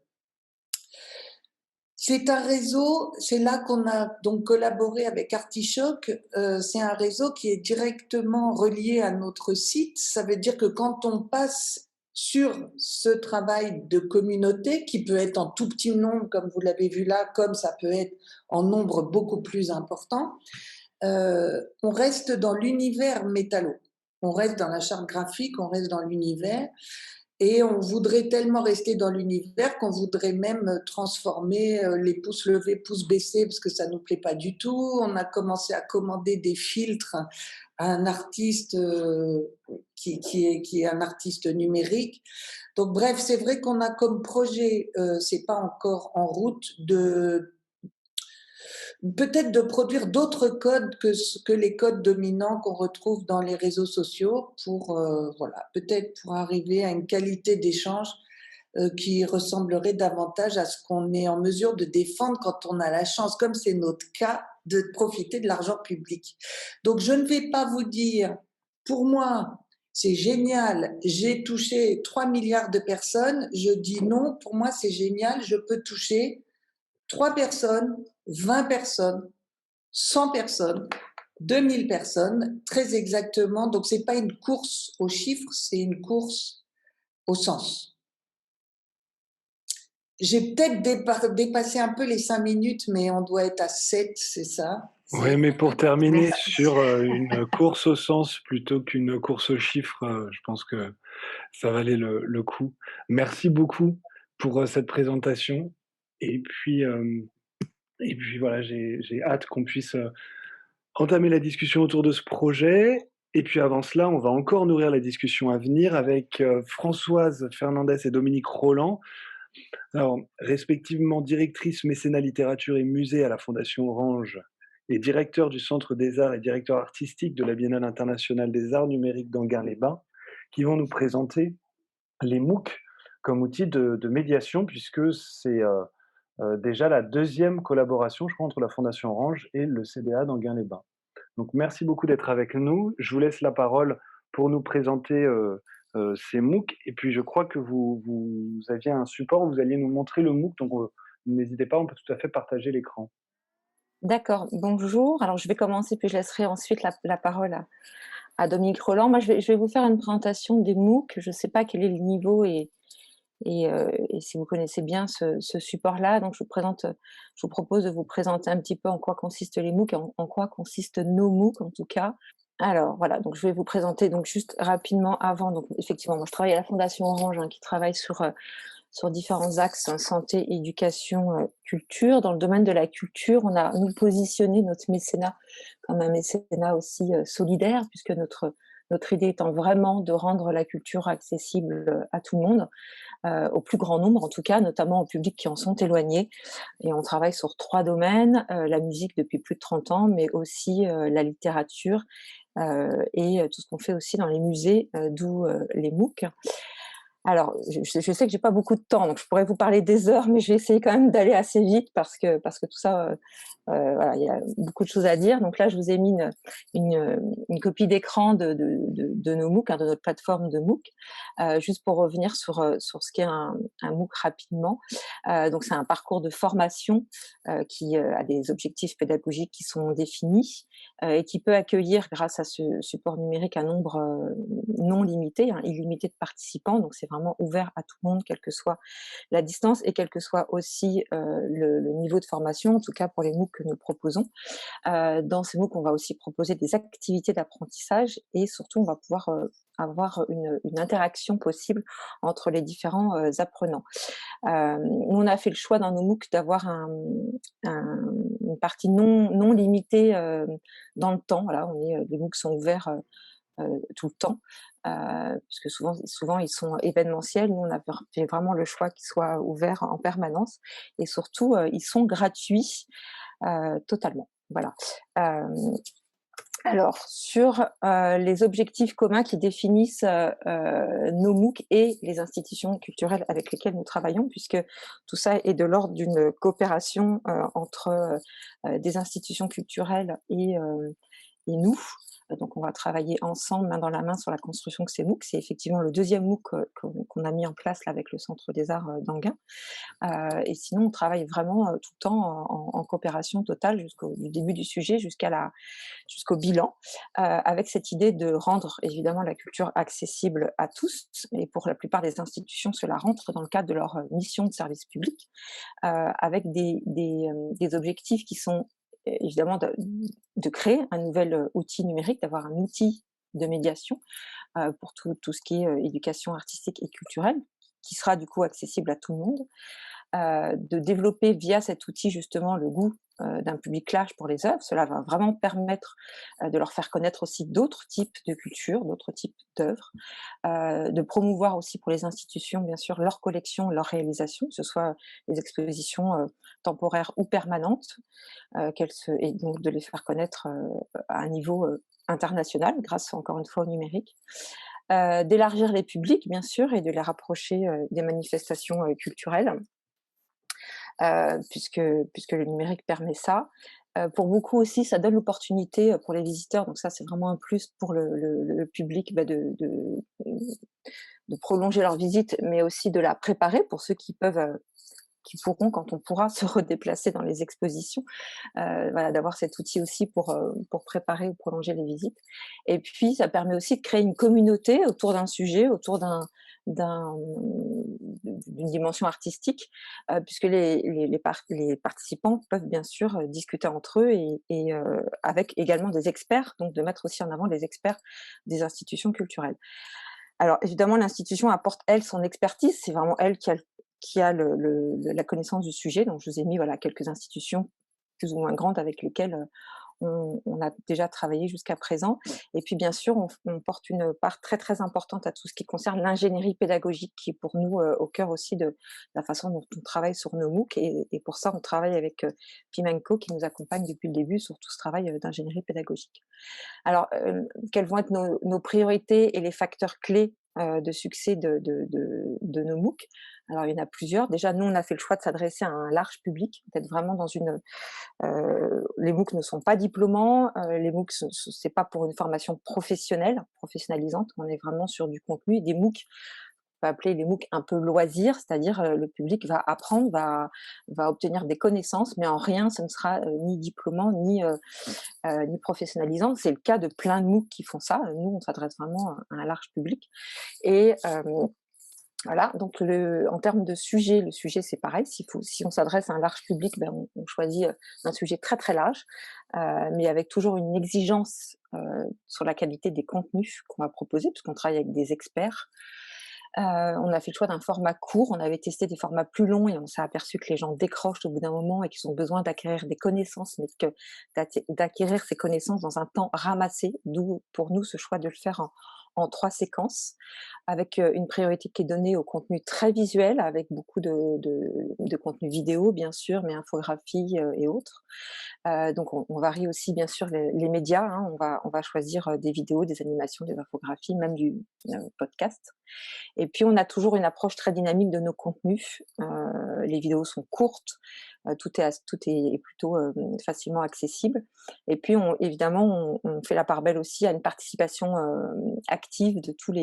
C'est un réseau, c'est là qu'on a donc collaboré avec Artichoc. C'est un réseau qui est directement relié à notre site. Ça veut dire que quand on passe sur ce travail de communauté, qui peut être en tout petit nombre, comme vous l'avez vu là, comme ça peut être en nombre beaucoup plus important, on reste dans l'univers métallo. On reste dans la charte graphique, on reste dans l'univers. Et on voudrait tellement rester dans l'univers qu'on voudrait même transformer les pouces levés, pouces baissés, parce que ça nous plaît pas du tout. On a commencé à commander des filtres à un artiste qui est un artiste numérique. Donc bref, c'est vrai qu'on a comme projet, c'est pas encore en route, peut-être de produire d'autres codes que les codes dominants qu'on retrouve dans les réseaux sociaux pour, voilà, peut-être pour arriver à une qualité d'échange qui ressemblerait davantage à ce qu'on est en mesure de défendre quand on a la chance, comme c'est notre cas, de profiter de l'argent public. Donc je ne vais pas vous dire, pour moi, c'est génial, j'ai touché 3 milliards de personnes, je dis non, pour moi c'est génial, je peux toucher 3 personnes, 20 personnes, 100 personnes, 2000 personnes, très exactement. Donc, ce n'est pas une course aux chiffres, c'est une course au sens. J'ai peut-être dépassé un peu les 5 minutes, mais on doit être à 7, c'est ça? Oui, mais pour terminer Merci. sur une course au sens plutôt qu'une course aux chiffres, je pense que ça valait le coup. Merci beaucoup pour cette présentation. Et puis, et puis voilà, j'ai hâte qu'on puisse entamer la discussion autour de ce projet. Et puis avant cela, on va encore nourrir la discussion à venir avec Françoise Fernandez et Dominique Roland. Alors, respectivement directrice mécénat littérature et musée à la Fondation Orange et directeur du Centre des Arts et directeur artistique de la Biennale internationale des arts numériques d'Anguin-les-Bains, qui vont nous présenter les MOOC comme outil de médiation, puisque c'est déjà la deuxième collaboration, je crois, entre la Fondation Orange et le CDA d'Anguin-les-Bains. Donc merci beaucoup d'être avec nous. Je vous laisse la parole pour nous présenter ces MOOC. Et puis je crois que vous aviez un support où vous alliez nous montrer le MOOC, donc n'hésitez pas, on peut tout à fait partager l'écran. D'accord, bonjour. Alors je vais commencer, puis je laisserai ensuite la parole à Dominique Roland. Moi, je vais vous faire une présentation des MOOC. Je ne sais pas quel est le niveau et si vous connaissez bien ce support-là. Donc je vous propose de vous présenter un petit peu en quoi consistent les MOOC, en quoi consistent nos MOOC en tout cas. Alors voilà, donc je vais vous présenter donc juste rapidement avant. Donc effectivement, moi je travaille à la Fondation Orange qui travaille sur différents axes, santé, éducation, culture. Dans le domaine de la culture, on a nous positionné notre mécénat comme un mécénat aussi solidaire, puisque notre idée étant vraiment de rendre la culture accessible à tout le monde, au plus grand nombre en tout cas, notamment aux publics qui en sont éloignés. Et on travaille sur 3 domaines, la musique depuis plus de 30 ans, mais aussi la littérature et tout ce qu'on fait aussi dans les musées, d'où les MOOC. Alors, je sais que j'ai pas beaucoup de temps, donc je pourrais vous parler des heures, mais je vais essayer quand même d'aller assez vite parce que tout ça, voilà, il y a beaucoup de choses à dire. Donc là, je vous ai mis une copie d'écran de nos MOOC, de notre plateforme de MOOC, juste pour revenir sur ce qu'est un MOOC rapidement. Donc c'est un parcours de formation qui a des objectifs pédagogiques qui sont définis et qui peut accueillir, grâce à ce support numérique, un nombre non limité, illimité de participants. Donc c'est vraiment ouvert à tout le monde, quelle que soit la distance et quel que soit aussi le niveau de formation, en tout cas pour les MOOC que nous proposons. Dans ces MOOC, on va aussi proposer des activités d'apprentissage et surtout, on va pouvoir avoir une interaction possible entre les différents apprenants. Nous, on a fait le choix dans nos MOOC d'avoir une partie non limitée dans le temps. Voilà, les MOOC sont ouverts tout le temps, puisque souvent ils sont événementiels. Nous, on a fait vraiment le choix qu'ils soient ouverts en permanence et surtout, ils sont gratuits totalement. Voilà. Alors, sur les objectifs communs qui définissent nos MOOC et les institutions culturelles avec lesquelles nous travaillons, puisque tout ça est de l'ordre d'une coopération entre des institutions culturelles et nous. Donc, on va travailler ensemble, main dans la main, sur la construction de ces MOOC. C'est effectivement le deuxième MOOC qu'on a mis en place là, avec le Centre des Arts d'Anguin. Et sinon, on travaille vraiment tout le temps en coopération totale du début du sujet jusqu'au bilan, avec cette idée de rendre évidemment la culture accessible à tous. Et pour la plupart des institutions, cela rentre dans le cadre de leur mission de service public, avec des objectifs qui sont évidemment de créer un nouvel outil numérique, d'avoir un outil de médiation pour tout ce qui est éducation artistique et culturelle, qui sera du coup accessible à tout le monde, de développer via cet outil justement le goût d'un public large pour les œuvres. Cela va vraiment permettre de leur faire connaître aussi d'autres types de cultures, d'autres types d'œuvres, de promouvoir aussi pour les institutions, bien sûr, leurs collections, leurs réalisations, que ce soit les expositions temporaires ou permanentes, et donc de les faire connaître à un niveau international, grâce encore une fois au numérique. D'élargir les publics, bien sûr, et de les rapprocher des manifestations culturelles, puisque le numérique permet ça. Pour beaucoup aussi, ça donne l'opportunité pour les visiteurs, donc ça c'est vraiment un plus pour le public, de prolonger leur visite, mais aussi de la préparer pour ceux qui pourront, quand on pourra se redéplacer dans les expositions, voilà, d'avoir cet outil aussi pour préparer ou prolonger les visites. Et puis, ça permet aussi de créer une communauté autour d'un sujet, autour d'une dimension artistique, puisque les participants peuvent bien sûr discuter entre eux et avec également des experts, donc de mettre aussi en avant les experts des institutions culturelles. Alors évidemment, l'institution apporte, elle, son expertise, c'est vraiment elle qui a la connaissance du sujet. Donc je vous ai mis voilà, quelques institutions plus ou moins grandes avec lesquelles on a déjà travaillé jusqu'à présent. Et puis bien sûr, on porte une part très très importante à tout ce qui concerne l'ingénierie pédagogique, qui est pour nous au cœur aussi de la façon dont on travaille sur nos MOOC. Et pour ça, on travaille avec Pimenco, qui nous accompagne depuis le début sur tout ce travail d'ingénierie pédagogique. Alors, quelles vont être nos priorités et les facteurs clés de succès de nos MOOC? Alors, il y en a plusieurs. Déjà, nous, on a fait le choix de s'adresser à un large public, d'être vraiment dans les MOOC ne sont pas diplômants, les MOOC, c'est pas pour une formation professionnalisante, on est vraiment sur du contenu, des MOOC, on va appeler les MOOC un peu loisirs, c'est-à-dire le public va apprendre, va obtenir des connaissances, mais en rien ce ne sera ni diplômant, ni professionnalisant. C'est le cas de plein de MOOC qui font ça. Nous, on s'adresse vraiment à un large public. Et voilà, donc en termes de sujet, le sujet c'est pareil, si on s'adresse à un large public, on choisit un sujet très très large, mais avec toujours une exigence sur la qualité des contenus qu'on va proposer, puisqu'on travaille avec des experts. On a fait le choix d'un format court, on avait testé des formats plus longs et on s'est aperçu que les gens décrochent au bout d'un moment et qu'ils ont besoin d'acquérir des connaissances, mais d'acquérir ces connaissances dans un temps ramassé, d'où pour nous ce choix de le faire en 3 séquences, avec une priorité qui est donnée au contenu très visuel, avec beaucoup de contenu vidéo bien sûr, mais infographie et autres. Donc on varie aussi bien sûr les médias, hein, on va choisir des vidéos, des animations, des infographies, même du podcast. Et puis on a toujours une approche très dynamique de nos contenus. Les vidéos sont courtes, tout est plutôt facilement accessible. Et puis évidemment on fait la part belle aussi à une participation active de toute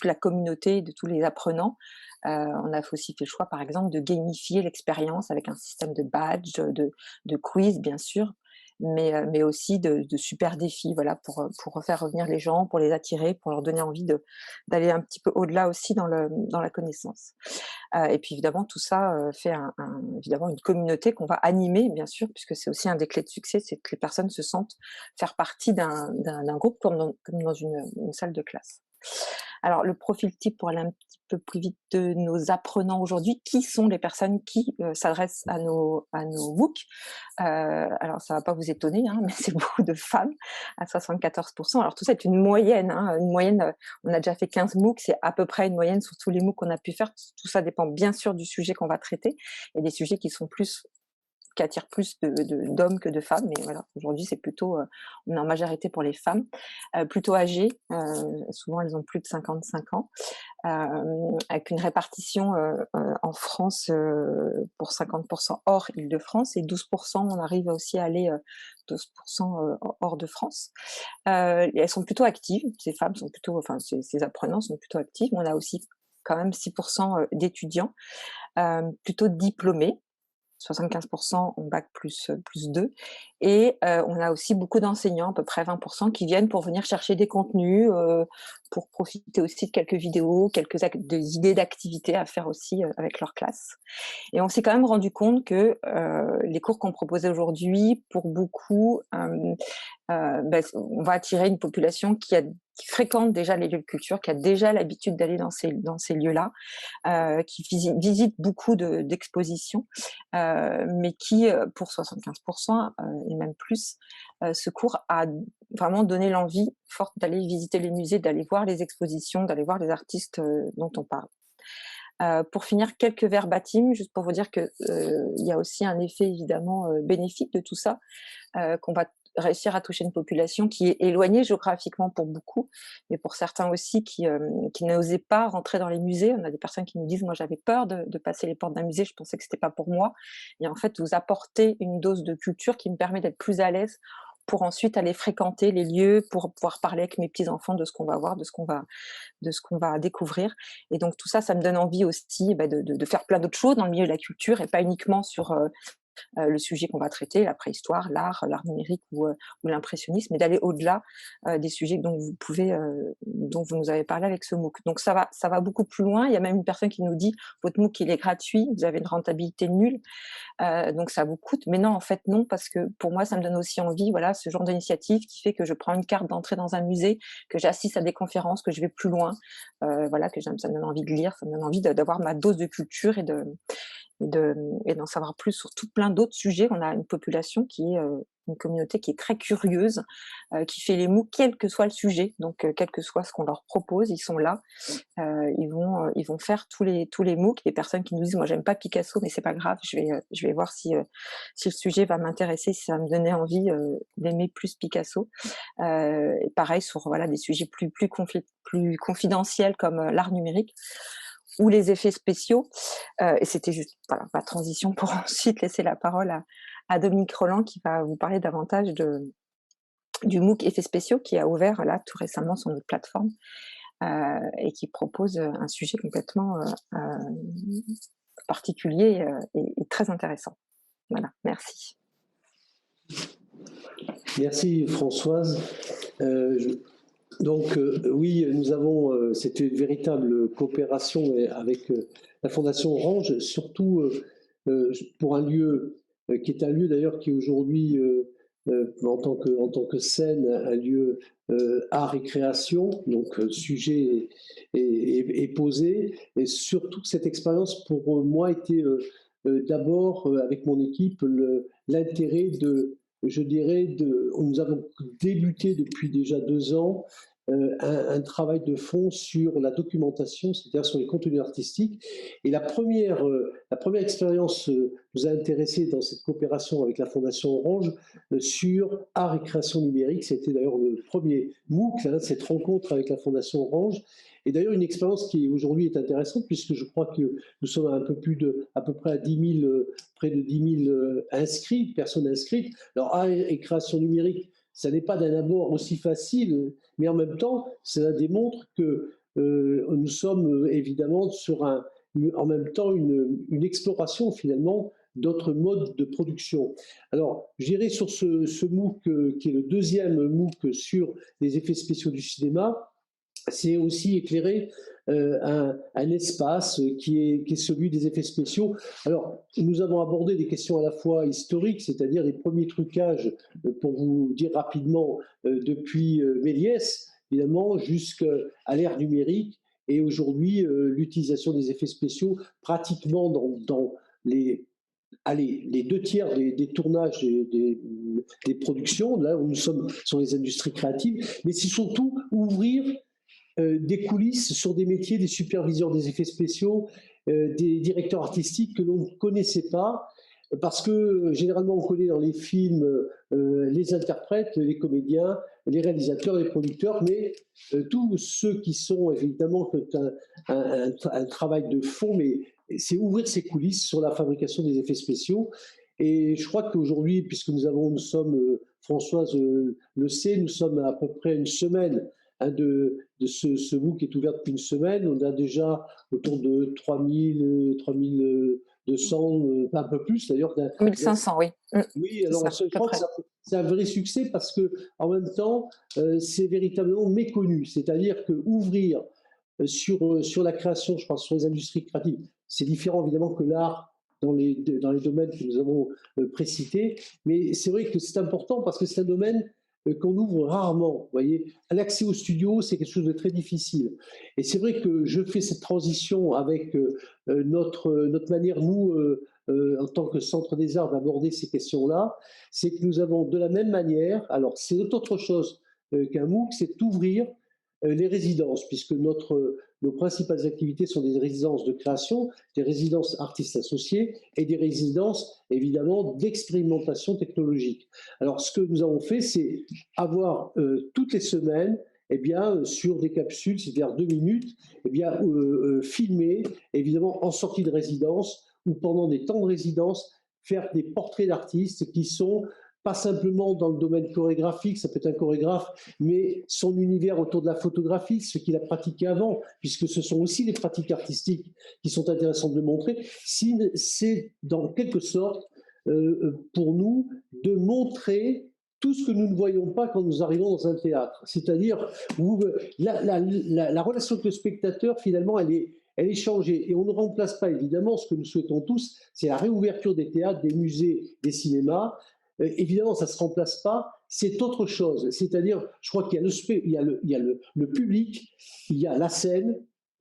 la communauté, de tous les apprenants. On a aussi fait le choix, par exemple, de gamifier l'expérience avec un système de badge, de quiz, bien sûr, mais aussi de super défis, voilà, pour faire revenir les gens, pour les attirer, pour leur donner envie d'aller un petit peu au-delà aussi dans la connaissance. Et puis évidemment, tout ça fait évidemment une communauté qu'on va animer, bien sûr, puisque c'est aussi un des clés de succès, c'est que les personnes se sentent faire partie d'un groupe comme dans une salle de classe. Alors, le profil type, pour aller un petit peu plus vite, de nos apprenants aujourd'hui, qui sont les personnes qui s'adressent à nos MOOC? Alors, ça va pas vous étonner, hein, mais c'est beaucoup de femmes, à 74%. Alors, tout ça est une moyenne, hein, on a déjà fait 15 MOOC, c'est à peu près une moyenne sur tous les MOOC qu'on a pu faire. Tout ça dépend bien sûr du sujet qu'on va traiter. Il y a des sujets qui attire plus d'hommes que de femmes, mais voilà, aujourd'hui c'est plutôt, on est en majorité pour les femmes, plutôt âgées, souvent elles ont plus de 55 ans, avec une répartition en France pour 50% hors Île-de-France et 12%, on arrive aussi à aller 12% hors de France. Elles sont plutôt actives, ces femmes sont plutôt, enfin ces apprenants sont plutôt actifs. On a aussi quand même 6% d'étudiants plutôt diplômés, 75% en bac plus 2. Et on a aussi beaucoup d'enseignants, à peu près 20%, qui viennent pour venir chercher des contenus, pour profiter aussi de quelques vidéos, des idées d'activités à faire aussi avec leur classe. Et on s'est quand même rendu compte que les cours qu'on proposait aujourd'hui, pour beaucoup, on va attirer une population qui fréquente déjà les lieux de culture, qui a déjà l'habitude d'aller dans ces lieux-là, qui visite beaucoup d'expositions, mais qui, pour 75% et même plus, ce cours a vraiment donné l'envie forte d'aller visiter les musées, d'aller voir les expositions, d'aller voir les artistes dont on parle. Pour finir, quelques verbatims, juste pour vous dire que il y a aussi un effet évidemment bénéfique de tout ça, qu'on va réussir à toucher une population qui est éloignée géographiquement pour beaucoup, mais pour certains aussi qui n'osaient pas rentrer dans les musées. On a des personnes qui nous disent: moi j'avais peur de passer les portes d'un musée, je pensais que c'était pas pour moi. Et en fait, vous apportez une dose de culture qui me permet d'être plus à l'aise pour ensuite aller fréquenter les lieux, pour pouvoir parler avec mes petits-enfants de ce qu'on va voir, de ce qu'on va découvrir. Et donc tout ça, ça me donne envie aussi de faire plein d'autres choses dans le milieu de la culture et pas uniquement sur le sujet qu'on va traiter, la préhistoire, l'art numérique ou l'impressionnisme, mais d'aller au-delà des sujets dont vous nous avez parlé avec ce MOOC. Donc ça va beaucoup plus loin. Il y a même une personne qui nous dit: votre MOOC il est gratuit, vous avez une rentabilité nulle, donc ça vous coûte. Mais non, en fait non, parce que pour moi ça me donne aussi envie, voilà, ce genre d'initiative qui fait que je prends une carte d'entrée dans un musée, que j'assiste à des conférences, que je vais plus loin, voilà, ça me donne envie de lire, ça me donne envie d'avoir ma dose de culture et d'en savoir plus sur tout plein d'autres sujets. On a une population qui est une communauté qui est très curieuse, qui fait les MOOC quel que soit le sujet. Donc quel que soit ce qu'on leur propose, ils sont là. Ils vont faire tous les MOOC. Les personnes qui nous disent: moi j'aime pas Picasso, mais c'est pas grave, je vais voir si le sujet va m'intéresser, si ça va me donner envie d'aimer plus Picasso. Et pareil sur des sujets plus confidentiels comme l'art numérique ou les effets spéciaux. Et c'était juste ma transition pour ensuite laisser la parole à Dominique Roland qui va vous parler davantage du MOOC effets spéciaux qui a ouvert là tout récemment sur notre plateforme et qui propose un sujet complètement particulier et très intéressant. Voilà, merci. Merci Françoise. Donc oui, nous avons cette véritable coopération avec la Fondation Orange, surtout pour un lieu qui est un lieu d'ailleurs qui aujourd'hui en tant que scène, un lieu art et création, donc sujet est posé, et surtout cette expérience pour moi était d'abord avec mon équipe l'intérêt nous avons débuté depuis déjà 2 ans un travail de fond sur la documentation, c'est-à-dire sur les contenus artistiques. Et la première expérience nous a intéressés dans cette coopération avec la Fondation Orange sur art et création numérique. C'était d'ailleurs le premier MOOC, cette rencontre avec la Fondation Orange. Et d'ailleurs, une expérience qui aujourd'hui est intéressante, puisque je crois que nous sommes à peu près à 10 000, près de 10 000 inscrits, personnes inscrites. Alors, art et création numérique, ça n'est pas d'un abord aussi facile, mais en même temps, cela démontre que nous sommes évidemment sur en même temps une exploration finalement d'autres modes de production. Alors, je dirais sur ce MOOC, qui est le deuxième MOOC sur les effets spéciaux du cinéma, c'est aussi éclairer un espace qui est celui des effets spéciaux. Alors, nous avons abordé des questions à la fois historiques, c'est-à-dire les premiers trucages, pour vous dire rapidement, depuis Méliès, évidemment, jusqu'à l'ère numérique, et aujourd'hui, l'utilisation des effets spéciaux pratiquement dans les deux tiers des tournages des productions, là où nous sommes sur les industries créatives, mais c'est surtout ouvrir des coulisses sur des métiers, des superviseurs des effets spéciaux, des directeurs artistiques que l'on ne connaissait pas, parce que généralement on connaît dans les films les interprètes, les comédiens, les réalisateurs, les producteurs, mais tous ceux qui sont évidemment un travail de fond, mais c'est ouvrir ces coulisses sur la fabrication des effets spéciaux. Et je crois qu'aujourd'hui, puisque nous sommes, Françoise le sait, nous sommes à peu près une semaine de ce MOOC qui est ouvert depuis une semaine. On a déjà autour de 3200, un peu plus d'ailleurs. 1500, oui. Oui, alors je crois que c'est un vrai succès parce qu'en même temps, c'est véritablement méconnu. C'est-à-dire qu'ouvrir sur la création, je pense sur les industries créatives, c'est différent évidemment que l'art dans les domaines que nous avons précités, mais c'est vrai que c'est important parce que c'est un domaine qu'on ouvre rarement. Vous voyez, l'accès au studio, c'est quelque chose de très difficile. Et c'est vrai que je fais cette transition avec notre manière, nous, en tant que Centre des Arts, d'aborder ces questions-là. C'est que nous avons de la même manière, alors c'est autre chose qu'un MOOC, c'est d'ouvrir les résidences, puisque nos principales activités sont des résidences de création, des résidences artistes associés et des résidences, évidemment, d'expérimentation technologique. Alors, ce que nous avons fait, c'est avoir toutes les semaines, eh bien, sur des capsules, c'est-à-dire 2 minutes, eh bien, filmer, évidemment, en sortie de résidence ou pendant des temps de résidence, faire des portraits d'artistes qui sont pas simplement dans le domaine chorégraphique, ça peut être un chorégraphe, mais son univers autour de la photographie, ce qu'il a pratiqué avant, puisque ce sont aussi les pratiques artistiques qui sont intéressantes de montrer. C'est dans quelque sorte, pour nous, de montrer tout ce que nous ne voyons pas quand nous arrivons dans un théâtre. C'est-à-dire, la relation avec le spectateur, finalement, elle est changée. Et on ne remplace pas, évidemment, ce que nous souhaitons tous, c'est la réouverture des théâtres, des musées, des cinémas. Évidemment, ça ne se remplace pas, c'est autre chose. C'est-à-dire, je crois qu'il y a le public, il y a la scène,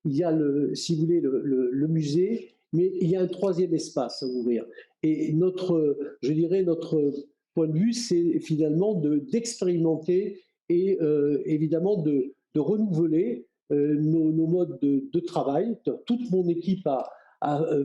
il y a, si vous voulez, le musée, mais il y a un troisième espace à ouvrir. Et je dirais, notre point de vue, c'est finalement d'expérimenter et évidemment de renouveler nos modes de travail. Toute mon équipe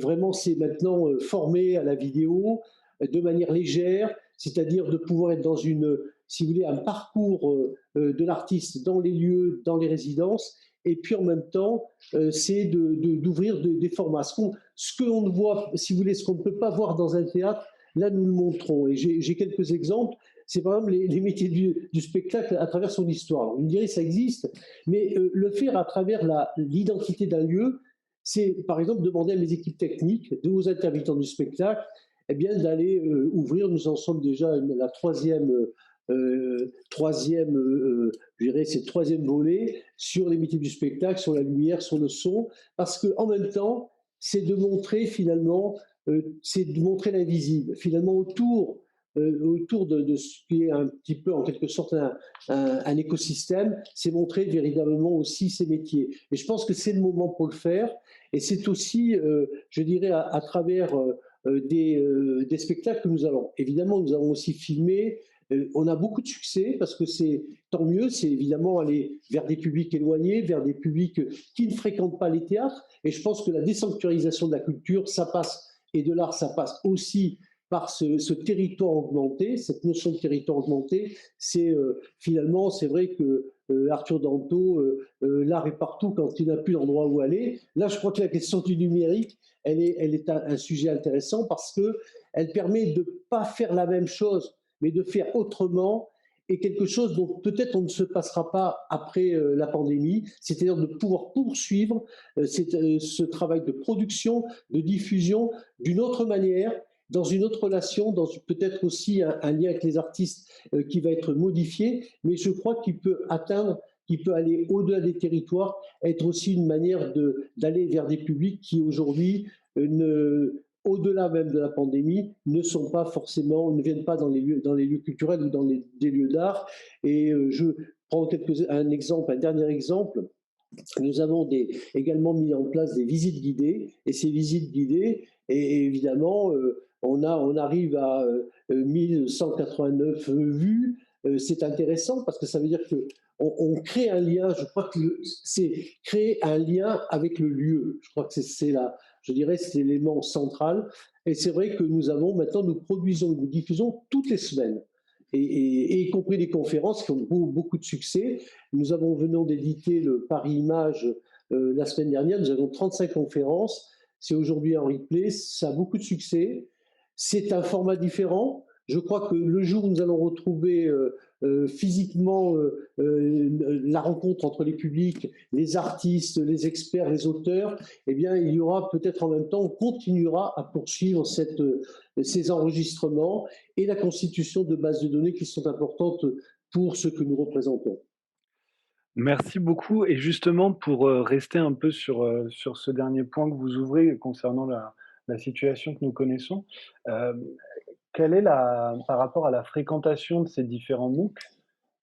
vraiment s'est maintenant formée à la vidéo de manière légère, c'est-à-dire de pouvoir être dans si vous voulez, un parcours de l'artiste dans les lieux, dans les résidences, et puis en même temps, c'est d'ouvrir des formats. Ce que l'on ne voit, si vous voulez, ce qu'on ne peut pas voir dans un théâtre, là nous le montrons. Et j'ai quelques exemples. C'est par exemple les métiers du spectacle à travers son histoire. Alors, vous me direz, ça existe, mais le faire à travers l'identité d'un lieu, c'est par exemple demander à mes équipes techniques, de vos intermittents du spectacle, eh bien, d'aller ouvrir. Nous en sommes déjà à la troisième, je dirais, c'est le troisième volet sur les métiers du spectacle, sur la lumière, sur le son, parce qu'en même temps, c'est de montrer finalement, c'est de montrer l'invisible. Finalement, autour de ce qui est un petit peu, en quelque sorte, un écosystème, c'est montrer véritablement aussi ces métiers. Et je pense que c'est le moment pour le faire. Et c'est aussi, je dirais, à travers des spectacles que nous allons. Évidemment, nous avons aussi filmé. On a beaucoup de succès parce que c'est tant mieux, c'est évidemment aller vers des publics éloignés, vers des publics qui ne fréquentent pas les théâtres. Et je pense que la désanctuarisation de la culture, ça passe, et de l'art, ça passe aussi par ce territoire augmenté, cette notion de territoire augmenté. C'est finalement, c'est vrai que Arthur Danto, l'art est partout quand il n'a plus d'endroit où aller. Là, je crois que la question du numérique, elle est un sujet intéressant parce qu'elle permet de ne pas faire la même chose, mais de faire autrement, et quelque chose dont peut-être on ne se passera pas après la pandémie, c'est-à-dire de pouvoir poursuivre ce travail de production, de diffusion d'une autre manière, dans une autre relation, dans peut-être aussi un lien avec les artistes qui va être modifié, mais je crois qu'il peut atteindre, qu'il peut aller au-delà des territoires, être aussi une manière d'aller vers des publics qui aujourd'hui, au-delà même de la pandémie, ne sont pas forcément, ne viennent pas dans les lieux culturels ou dans des lieux d'art. Et je prends un dernier exemple. Nous avons également mis en place des visites guidées, et ces visites guidées, et évidemment, on arrive à 1189 vues. C'est intéressant parce que ça veut dire qu'on crée un lien. Je crois que c'est créer un lien avec le lieu. Je crois que je dirais, c'est l'élément central. Et c'est vrai que nous produisons, nous diffusons toutes les semaines. Et y compris des conférences qui ont beaucoup de succès. Nous venons d'éditer le Paris Images la semaine dernière. Nous avons 35 conférences. C'est aujourd'hui en replay. Ça a beaucoup de succès. C'est un format différent. Je crois que le jour où nous allons retrouver physiquement la rencontre entre les publics, les artistes, les experts, les auteurs, eh bien, il y aura peut-être en même temps, on continuera à poursuivre ces enregistrements et la constitution de bases de données qui sont importantes pour ce que nous représentons. Merci beaucoup. Et justement, pour rester un peu sur ce dernier point que vous ouvrez concernant la situation que nous connaissons, quelle est par rapport à la fréquentation de ces différents MOOC,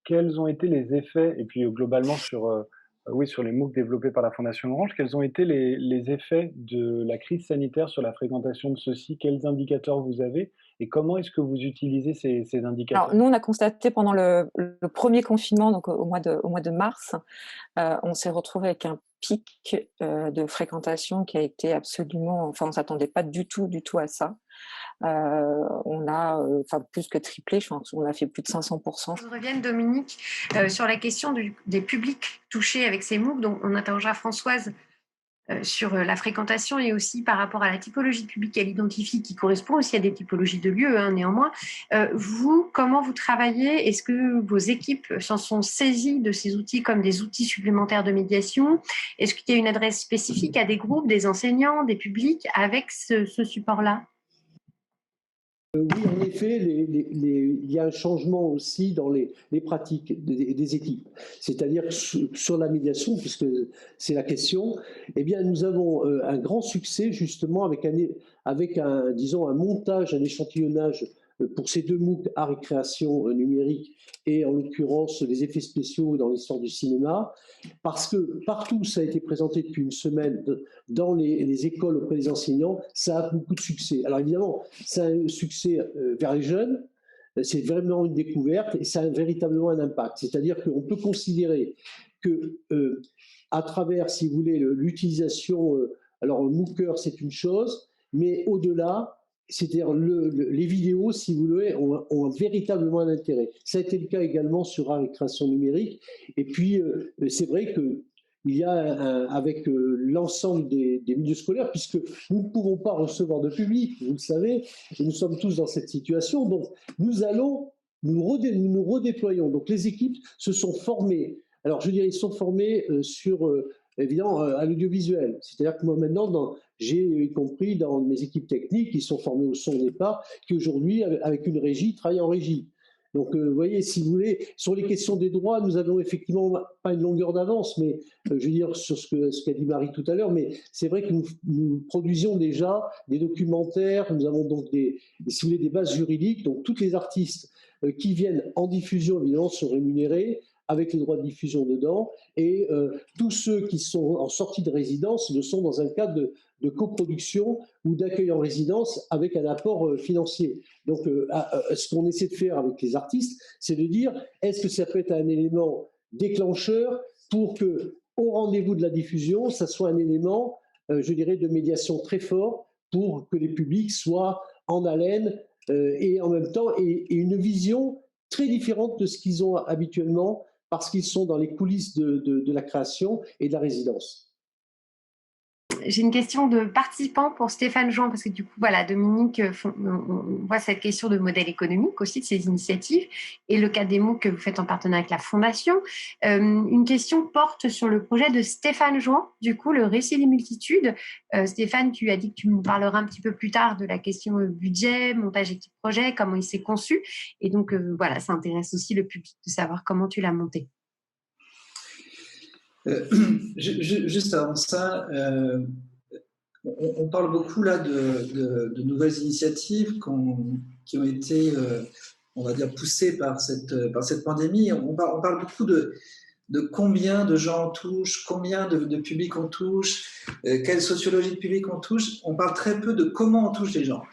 quels ont été les effets, et puis globalement sur les MOOC développés par la Fondation Orange, quels ont été les effets de la crise sanitaire sur la fréquentation de ceux-ci? Quels indicateurs vous avez et comment est-ce que vous utilisez ces indicateurs? Alors, nous, on a constaté pendant le premier confinement, donc au mois de mars, on s'est retrouvé avec un pic de fréquentation qui a été absolument... Enfin, on ne s'attendait pas du tout à ça. On a plus que triplé, je pense, on a fait plus de 500%. Je reviens, Dominique, sur la question des publics touchés avec ces MOOC. Donc, on interrogera Françoise sur la fréquentation et aussi par rapport à la typologie de public qu'elle identifie, qui correspond aussi à des typologies de lieux, néanmoins. Vous, comment vous travaillez? Est-ce que vos équipes s'en sont saisies de ces outils comme des outils supplémentaires de médiation? Est-ce qu'il y a une adresse spécifique à des groupes, des enseignants, des publics avec ce support-là? Oui, en effet, il y a un changement aussi dans les pratiques des équipes. C'est-à-dire sur la médiation, puisque c'est la question, eh bien, nous avons un grand succès justement avec un montage, un échantillonnage pour ces deux MOOC, art et création numérique, et en l'occurrence les effets spéciaux dans l'histoire du cinéma, parce que partout ça a été présenté depuis une semaine dans les écoles auprès des enseignants, ça a beaucoup de succès. Alors évidemment, ça a un succès vers les jeunes, c'est vraiment une découverte et ça a véritablement un impact. C'est-à-dire qu'on peut considérer que à travers, si vous voulez, l'utilisation, alors le MOOCer c'est une chose, mais au-delà, c'est-à-dire les vidéos, si vous voulez, ont véritablement un intérêt. Ça a été le cas également sur art et création numérique. Et puis, c'est vrai qu'il y a avec l'ensemble des milieux scolaires, puisque nous ne pouvons pas recevoir de public, vous le savez, et nous sommes tous dans cette situation. Donc, nous redéployons. Donc, les équipes se sont formées. Alors, je dirais, ils sont formés évidemment, à l'audiovisuel. C'est-à-dire que moi, maintenant, j'ai y compris dans mes équipes techniques qui sont formées au son au départ, qui aujourd'hui, avec une régie, travaillent en régie. Donc, vous voyez, si vous voulez, sur les questions des droits, nous avons effectivement pas une longueur d'avance, mais je veux dire sur ce qu'a dit Marie tout à l'heure, mais c'est vrai que nous produisions déjà des documentaires, nous avons donc si vous voulez, des bases juridiques, donc tous les artistes qui viennent en diffusion, évidemment, sont rémunérés, avec les droits de diffusion dedans, et tous ceux qui sont en sortie de résidence le sont dans un cadre de coproduction ou d'accueil en résidence avec un apport financier. Donc, ce qu'on essaie de faire avec les artistes, c'est de dire, est-ce que ça peut être un élément déclencheur pour que, au rendez-vous de la diffusion, ça soit un élément, je dirais, de médiation très fort pour que les publics soient en haleine et en même temps, et une vision très différente de ce qu'ils ont habituellement, parce qu'ils sont dans les coulisses de la création et de la résidence. j'ai une question de participant pour Stéphane Jean, parce que du coup, voilà, Dominique, on voit cette question de modèle économique aussi de ces initiatives et le cas des MOOC que vous faites en partenariat avec la Fondation. Une question porte sur le projet de Stéphane Jean, du coup, le récit des multitudes. Stéphane, tu as dit que tu nous parleras un petit peu plus tard de la question budget, montage équipe projet, comment il s'est conçu. Et donc, voilà, ça intéresse aussi le public de savoir comment tu l'as monté. Juste avant ça, on parle beaucoup là de nouvelles initiatives qui ont été, on va dire, poussées par cette pandémie. On parle beaucoup de combien de gens on touche, combien de publics on touche, quelle sociologie de public on touche. On parle très peu de comment on touche les gens.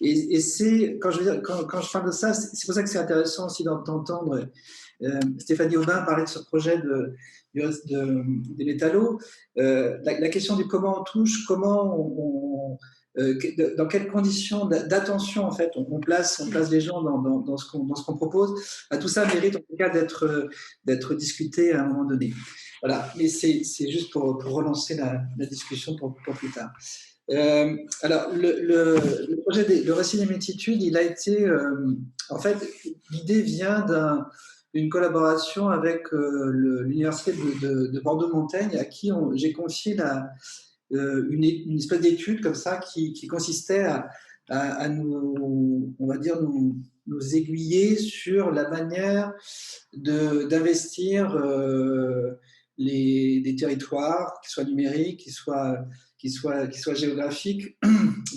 Et c'est, quand je parle de ça, c'est pour ça que c'est intéressant aussi d'entendre Stéphanie Aubin parler de ce projet des métallos. La question du comment on touche, dans quelles conditions d'attention en fait on place les gens dans ce qu'on propose. Tout ça mérite en tout cas d'être discuté à un moment donné. Voilà, mais c'est juste pour relancer la discussion pour plus tard. Alors, le projet le récit des multitudes, il a été, en fait, l'idée vient d'une collaboration avec l'université de Bordeaux-Montaigne, à qui j'ai confié une espèce d'étude comme ça qui consistait à nous, on va dire, nous aiguiller sur la manière d'investir des territoires, qu'ils soient numériques, qu'ils soient géographiques,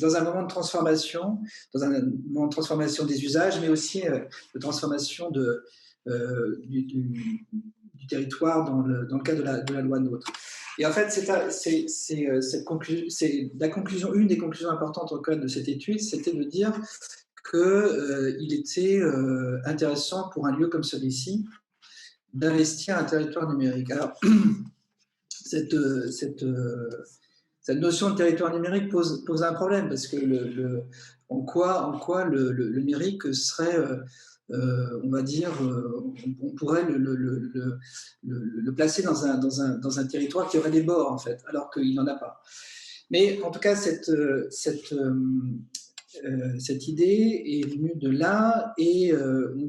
dans un moment de transformation, des usages, mais aussi de transformation du territoire dans le cadre de la loi NOTRe. Et en fait, une des conclusions importantes au cadre de cette étude, c'était de dire qu'il était intéressant pour un lieu comme celui-ci d'investir un territoire numérique. Alors, cette notion de territoire numérique pose un problème, parce que en quoi le numérique serait, on va dire, on pourrait le placer dans un territoire qui aurait des bords, en fait, alors qu'il n'en a pas. Mais en tout cas, cette idée est venue de là, et on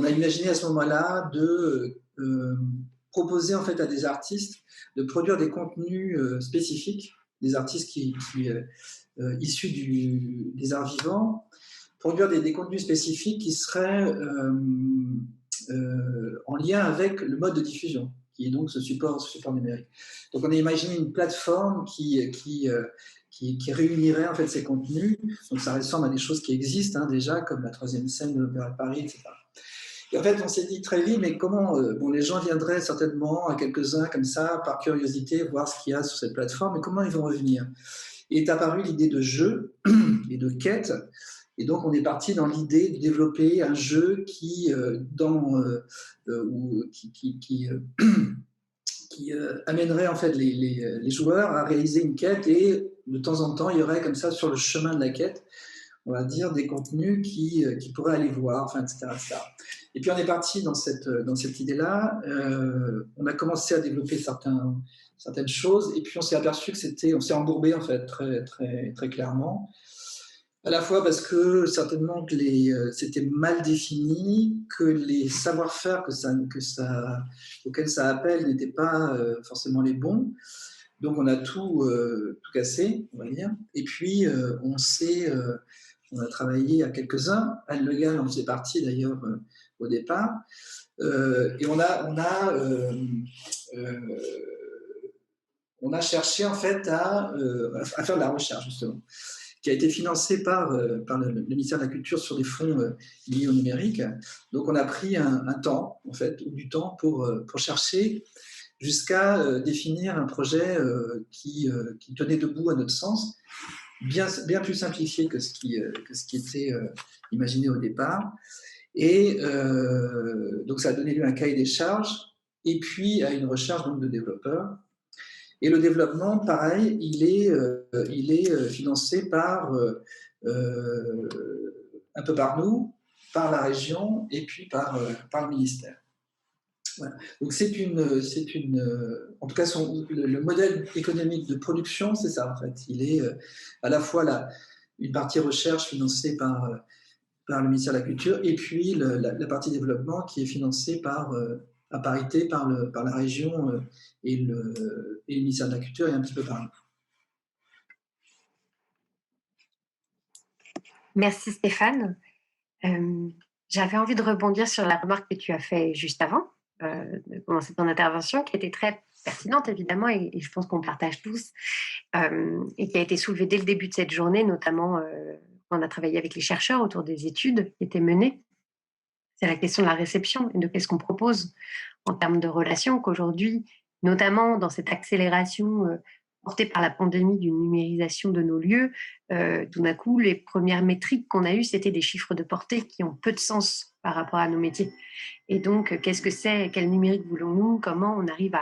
a imaginé à ce moment-là de proposer en fait à des artistes de produire des contenus spécifiques, des artistes issus des arts vivants, produire des contenus spécifiques qui seraient en lien avec le mode de diffusion, qui est donc ce support numérique. Donc on a imaginé une plateforme qui réunirait en fait ces contenus. Donc ça ressemble à des choses qui existent déjà, comme la 3e scène de l'Opéra de Paris, etc. Et en fait, on s'est dit très vite, mais comment les gens viendraient certainement à quelques-uns comme ça, par curiosité, voir ce qu'il y a sur cette plateforme, mais comment ils vont revenir. Et est apparue l'idée de jeu et de quête. Et donc, on est parti dans l'idée de développer un jeu qui amènerait en fait les joueurs à réaliser une quête, et de temps en temps, il y aurait comme ça sur le chemin de la quête, on va dire, des contenus qui pourraient aller voir, enfin, etc., etc. Et puis on est parti dans cette idée-là. On a commencé à développer certaines choses, et puis on s'est aperçu on s'est embourbé en fait très, très, très clairement. À la fois parce que certainement que c'était mal défini, que les savoir-faire auxquels ça appelle n'étaient pas forcément les bons. Donc on a tout cassé, on va dire. Et puis on a travaillé à quelques-uns. Anne Le Gall en faisait partie d'ailleurs au départ. Et on a cherché en fait à faire de la recherche, justement, qui a été financée par le ministère de la Culture sur des fonds liés au numérique. Donc on a pris un temps, en fait, du temps pour chercher, jusqu'à définir un projet qui tenait debout à notre sens, bien plus simplifié que ce qui était imaginé au départ. Et donc ça a donné lieu à un cahier des charges, et puis à une recherche donc, de développeurs. Et le développement, pareil, il est financé un peu par nous, par la région, et puis par le ministère. Voilà. Donc en tout cas, le modèle économique de production, c'est ça en fait. Il est à la fois une partie recherche financée par le ministère de la Culture et puis la partie développement qui est financée à parité par la région et le ministère de la Culture et un petit peu par nous. Merci Stéphane. J'avais envie de rebondir sur la remarque que tu as faite juste avant de commencer ton intervention, qui était très pertinente évidemment, et je pense qu'on partage tous, et qui a été soulevée dès le début de cette journée, notamment quand on a travaillé avec les chercheurs autour des études qui étaient menées. C'est la question de la réception et de qu'est-ce qu'on propose en termes de relations, qu'aujourd'hui, notamment dans cette accélération portée par la pandémie d'une numérisation de nos lieux, tout d'un coup, les premières métriques qu'on a eues, c'était des chiffres de portée qui ont peu de sens par rapport à nos métiers. Et donc, qu'est-ce que c'est? Quel numérique voulons-nous? Comment on arrive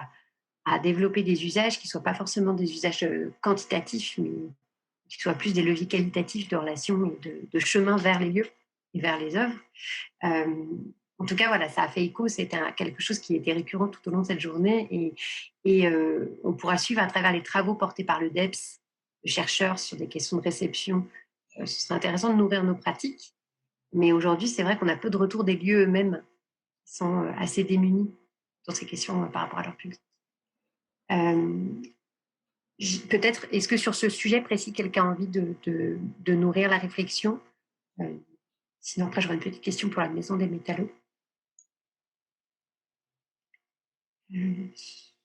à développer des usages qui ne soient pas forcément des usages quantitatifs, mais qui soient plus des leviers qualitatifs de relations et de chemin vers les lieux et vers les œuvres. En tout cas, voilà, ça a fait écho. C'était quelque chose qui était récurrent tout au long de cette journée. Et on pourra suivre à travers les travaux portés par le DEPS, le chercheur, sur des questions de réception. Ce serait intéressant de nourrir nos pratiques. Mais aujourd'hui, c'est vrai qu'on a peu de retours des lieux eux-mêmes qui sont assez démunis sur ces questions par rapport à leur public. Peut-être, est-ce que sur ce sujet précis, quelqu'un a envie de nourrir la réflexion? Sinon, après, j'aurais une petite question pour la Maison des Métallos.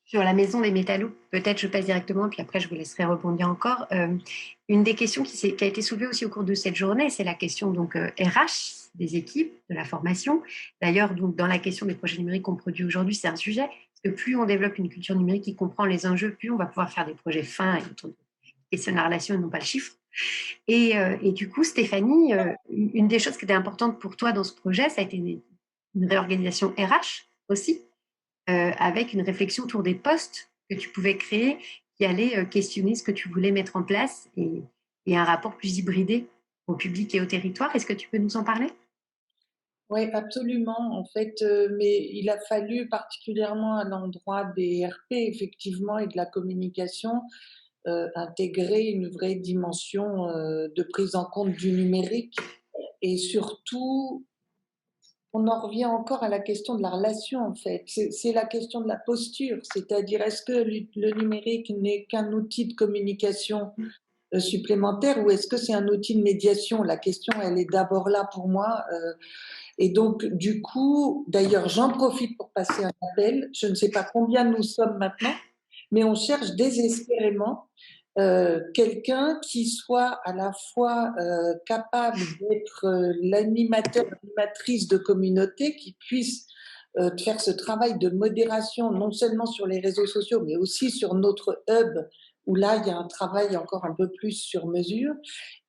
Sur la Maison des Métallos, peut-être je passe directement, puis après je vous laisserai rebondir encore. Une des questions qui a été soulevée aussi au cours de cette journée, c'est la question donc RH des équipes, de la formation. D'ailleurs, donc dans la question des projets numériques qu'on produit aujourd'hui, c'est un sujet, parce que plus on développe une culture numérique qui comprend les enjeux, plus on va pouvoir faire des projets fins et autour de questionner la relation et non pas le chiffre. Et du coup, Stéphanie, une des choses qui était importante pour toi dans ce projet, ça a été une réorganisation RH aussi, avec une réflexion autour des postes que tu pouvais créer qui allaient questionner ce que tu voulais mettre en place et un rapport plus hybridé au public et au territoire. Est-ce que tu peux nous en parler? Oui, absolument. En fait, mais il a fallu particulièrement à l'endroit des RP, effectivement, et de la communication, intégrer une vraie dimension de prise en compte du numérique. Et surtout, on en revient encore à la question de la relation, en fait. C'est la question de la posture, c'est-à-dire est-ce que le numérique n'est qu'un outil de communication supplémentaire ou est-ce que c'est un outil de médiation? La question, elle est d'abord là pour moi. Et donc, du coup, d'ailleurs, j'en profite pour passer un appel. Je ne sais pas combien nous sommes maintenant, mais on cherche désespérément quelqu'un qui soit à la fois capable d'être l'animateur, l'animatrice de communauté, qui puisse faire ce travail de modération, non seulement sur les réseaux sociaux, mais aussi sur notre hub, où là, il y a un travail encore un peu plus sur mesure,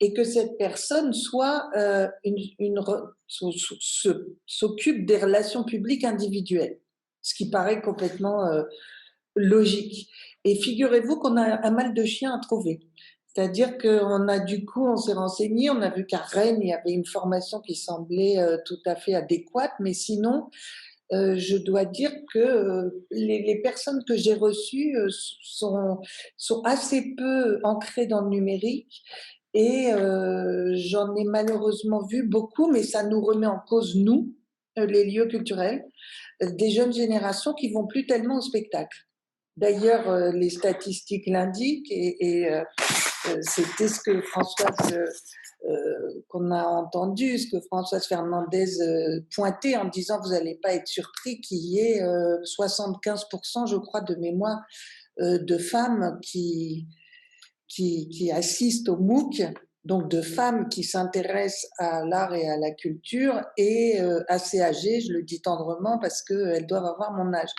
et que cette personne soit s'occupe des relations publiques individuelles, ce qui paraît complètement logique. Et figurez-vous qu'on a un mal de chien à trouver. C'est-à-dire on s'est renseigné, on a vu qu'à Rennes, il y avait une formation qui semblait tout à fait adéquate, mais sinon, je dois dire que les personnes que j'ai reçues sont assez peu ancrées dans le numérique et j'en ai malheureusement vu beaucoup, mais ça nous remet en cause, nous, les lieux culturels, des jeunes générations qui vont plus tellement au spectacle. D'ailleurs, les statistiques l'indiquent et c'était ce que qu'on a entendu, ce que Françoise Fernandez pointait en disant vous n'allez pas être surpris qu'il y ait 75%, je crois, de mémoire de femmes qui assistent au MOOC, donc de femmes qui s'intéressent à l'art et à la culture et assez âgées, je le dis tendrement parce qu'elles doivent avoir mon âge.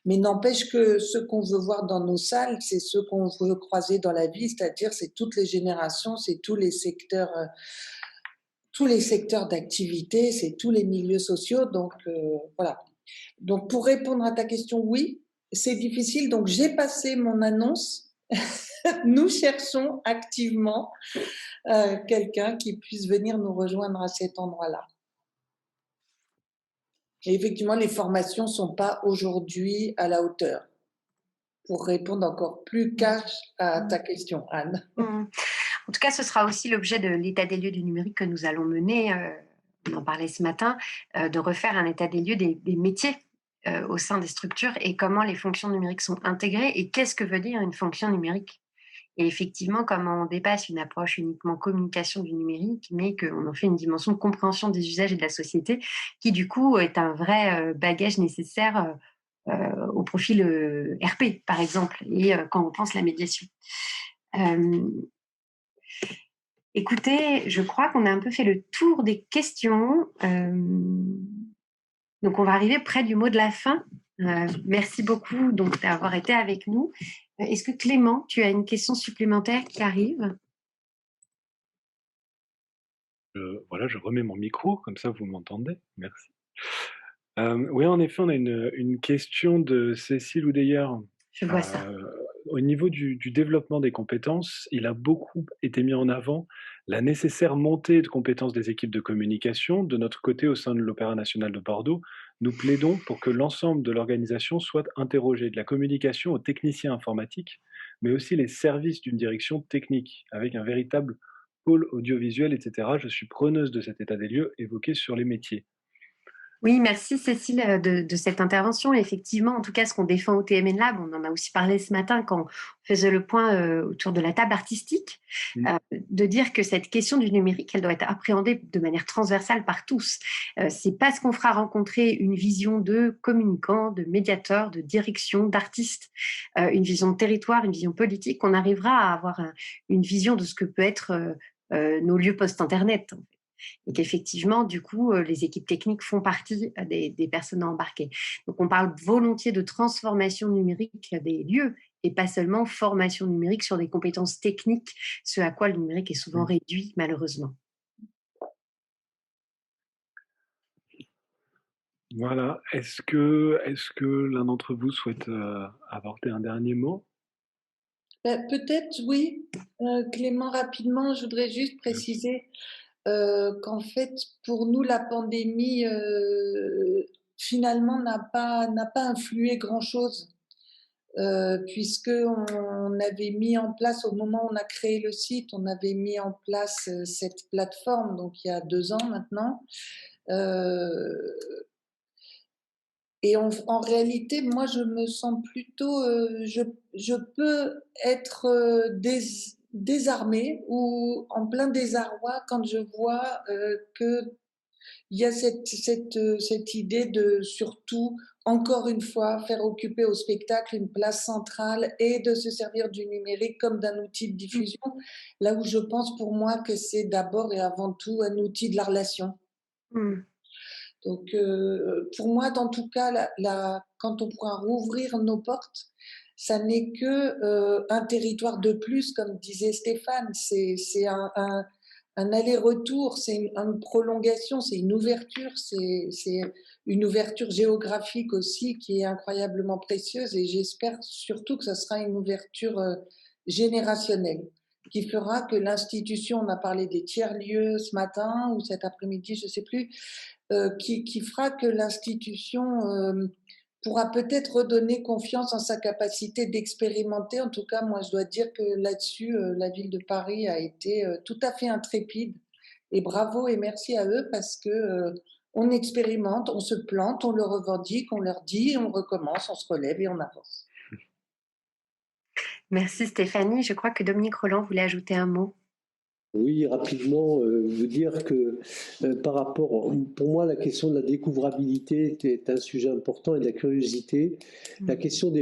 Mais n'empêche que ce qu'on veut voir dans nos salles, c'est ce qu'on veut croiser dans la vie, c'est-à-dire c'est toutes les générations, c'est tous les secteurs d'activité, c'est tous les milieux sociaux. Donc voilà. Donc pour répondre à ta question, oui, c'est difficile. Donc j'ai passé mon annonce. Nous cherchons activement quelqu'un qui puisse venir nous rejoindre à cet endroit-là. Et effectivement, les formations ne sont pas aujourd'hui à la hauteur. Pour répondre encore plus cash à ta question, Anne. En tout cas, ce sera aussi l'objet de l'état des lieux du numérique que nous allons mener, on en parlait ce matin, de refaire un état des lieux des métiers au sein des structures et comment les fonctions numériques sont intégrées et qu'est-ce que veut dire une fonction numérique. Et effectivement, comment on dépasse une approche uniquement communication du numérique, mais qu'on en fait une dimension de compréhension des usages et de la société, qui du coup est un vrai bagage nécessaire au profil RP, par exemple, et quand on pense la médiation. Écoutez, je crois qu'on a un peu fait le tour des questions. Donc, on va arriver près du mot de la fin. Merci beaucoup donc, d'avoir été avec nous. Est-ce que Clément, tu as une question supplémentaire qui arrive? Voilà, je remets mon micro, comme ça vous m'entendez. Merci. Oui, en effet, on a une question de Cécile Oudeyer. Je vois ça. Au niveau du développement des compétences, il a beaucoup été mis en avant la nécessaire montée de compétences des équipes de communication. De notre côté, au sein de l'Opéra national de Bordeaux, nous plaidons pour que l'ensemble de l'organisation soit interrogé, de la communication aux techniciens informatiques, mais aussi les services d'une direction technique, avec un véritable pôle audiovisuel, etc. Je suis preneuse de cet état des lieux évoqué sur les métiers. Oui, merci Cécile de cette intervention. Effectivement, en tout cas, ce qu'on défend au TMN Lab, on en a aussi parlé ce matin quand on faisait le point autour de la table artistique, de dire que cette question du numérique, elle doit être appréhendée de manière transversale par tous. C'est parce qu'on fera rencontrer une vision de communicants, de médiateurs, de direction, d'artistes, une vision de territoire, une vision politique, qu'on arrivera à avoir une vision de ce que peut être nos lieux post-internet. Et qu'effectivement, du coup, les équipes techniques font partie des personnes à embarquer. Donc, on parle volontiers de transformation numérique des lieux et pas seulement formation numérique sur des compétences techniques, ce à quoi le numérique est souvent réduit, malheureusement. Voilà. Est-ce que l'un d'entre vous souhaite apporter un dernier mot? Peut-être, oui. Clément, rapidement, je voudrais juste préciser qu'en fait, pour nous, la pandémie, finalement, n'a pas influé grand-chose, puisqu'on avait mis en place, au moment où on a créé le site, on avait mis en place cette plateforme, donc il y a 2 ans maintenant. Et en réalité, moi, je me sens plutôt, je peux être désarmée ou en plein désarroi quand je vois qu'il y a cette idée de surtout, encore une fois, faire occuper au spectacle une place centrale et de se servir du numérique comme d'un outil de diffusion, là où je pense pour moi que c'est d'abord et avant tout un outil de la relation. Donc, pour moi, en tout cas, quand on pourra rouvrir nos portes, ça n'est que un territoire de plus, comme disait Stéphane. C'est un aller-retour, c'est une prolongation, c'est une ouverture, c'est une ouverture géographique aussi qui est incroyablement précieuse. Et j'espère surtout que ça sera une ouverture générationnelle qui fera que l'institution, on a parlé des tiers-lieux ce matin ou cet après-midi, je ne sais plus, qui fera que l'institution pourra peut-être redonner confiance en sa capacité d'expérimenter. En tout cas, moi, je dois dire que là-dessus, la ville de Paris a été tout à fait intrépide. Et bravo et merci à eux parce que on expérimente, on se plante, on le revendique, on leur dit, on recommence, on se relève et on avance. Merci Stéphanie. Je crois que Dominique Roland voulait ajouter un mot. Oui, rapidement, vous dire que par rapport, pour moi, la question de la découvrabilité est un sujet important et de la curiosité. La question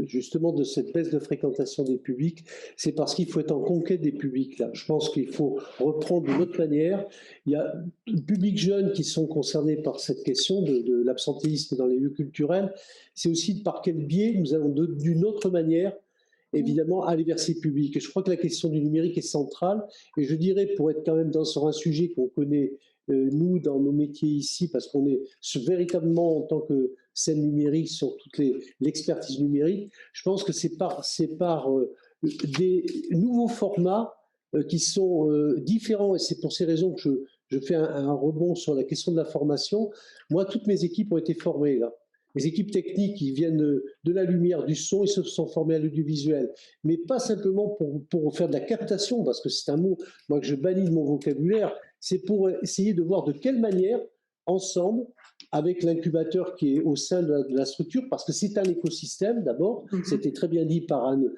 justement de cette baisse de fréquentation des publics, c'est parce qu'il faut être en conquête des publics là. Je pense qu'il faut reprendre d'une autre manière. Il y a le public jeune qui sont concernés par cette question de l'absentéisme dans les lieux culturels. C'est aussi par quel biais nous allons d'une autre manière évidemment aller vers ces publics. Et je crois que la question du numérique est centrale. Et je dirais, pour être quand même sur un sujet qu'on connaît, nous, dans nos métiers ici, parce qu'on est véritablement en tant que scène numérique sur toute l'expertise numérique, je pense que c'est par des nouveaux formats qui sont différents. Et c'est pour ces raisons que je fais un rebond sur la question de la formation. Moi, toutes mes équipes ont été formées là. Les équipes techniques, ils viennent de la lumière, du son, ils se sont formés à l'audiovisuel. Mais pas simplement pour faire de la captation, parce que c'est un mot, moi, que je bannis de mon vocabulaire, c'est pour essayer de voir de quelle manière, ensemble, avec l'incubateur qui est au sein de la structure, parce que c'est un écosystème d'abord, c'était très bien dit par Anne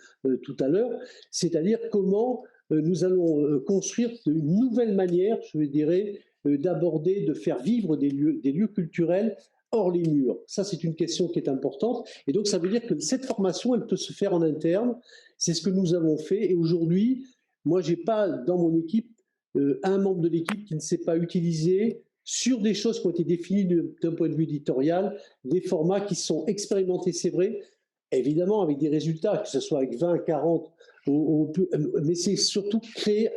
tout à l'heure, c'est-à-dire comment nous allons construire une nouvelle manière, je dirais, d'aborder, de faire vivre des lieux culturels hors les murs. Ça, c'est une question qui est importante. Et donc, ça veut dire que cette formation, elle peut se faire en interne. C'est ce que nous avons fait. Et aujourd'hui, moi, je n'ai pas dans mon équipe un membre de l'équipe qui ne sait pas utiliser sur des choses qui ont été définies d'un point de vue éditorial, des formats qui sont expérimentés, c'est vrai, évidemment avec des résultats, que ce soit avec 20, 40, mais c'est surtout créer,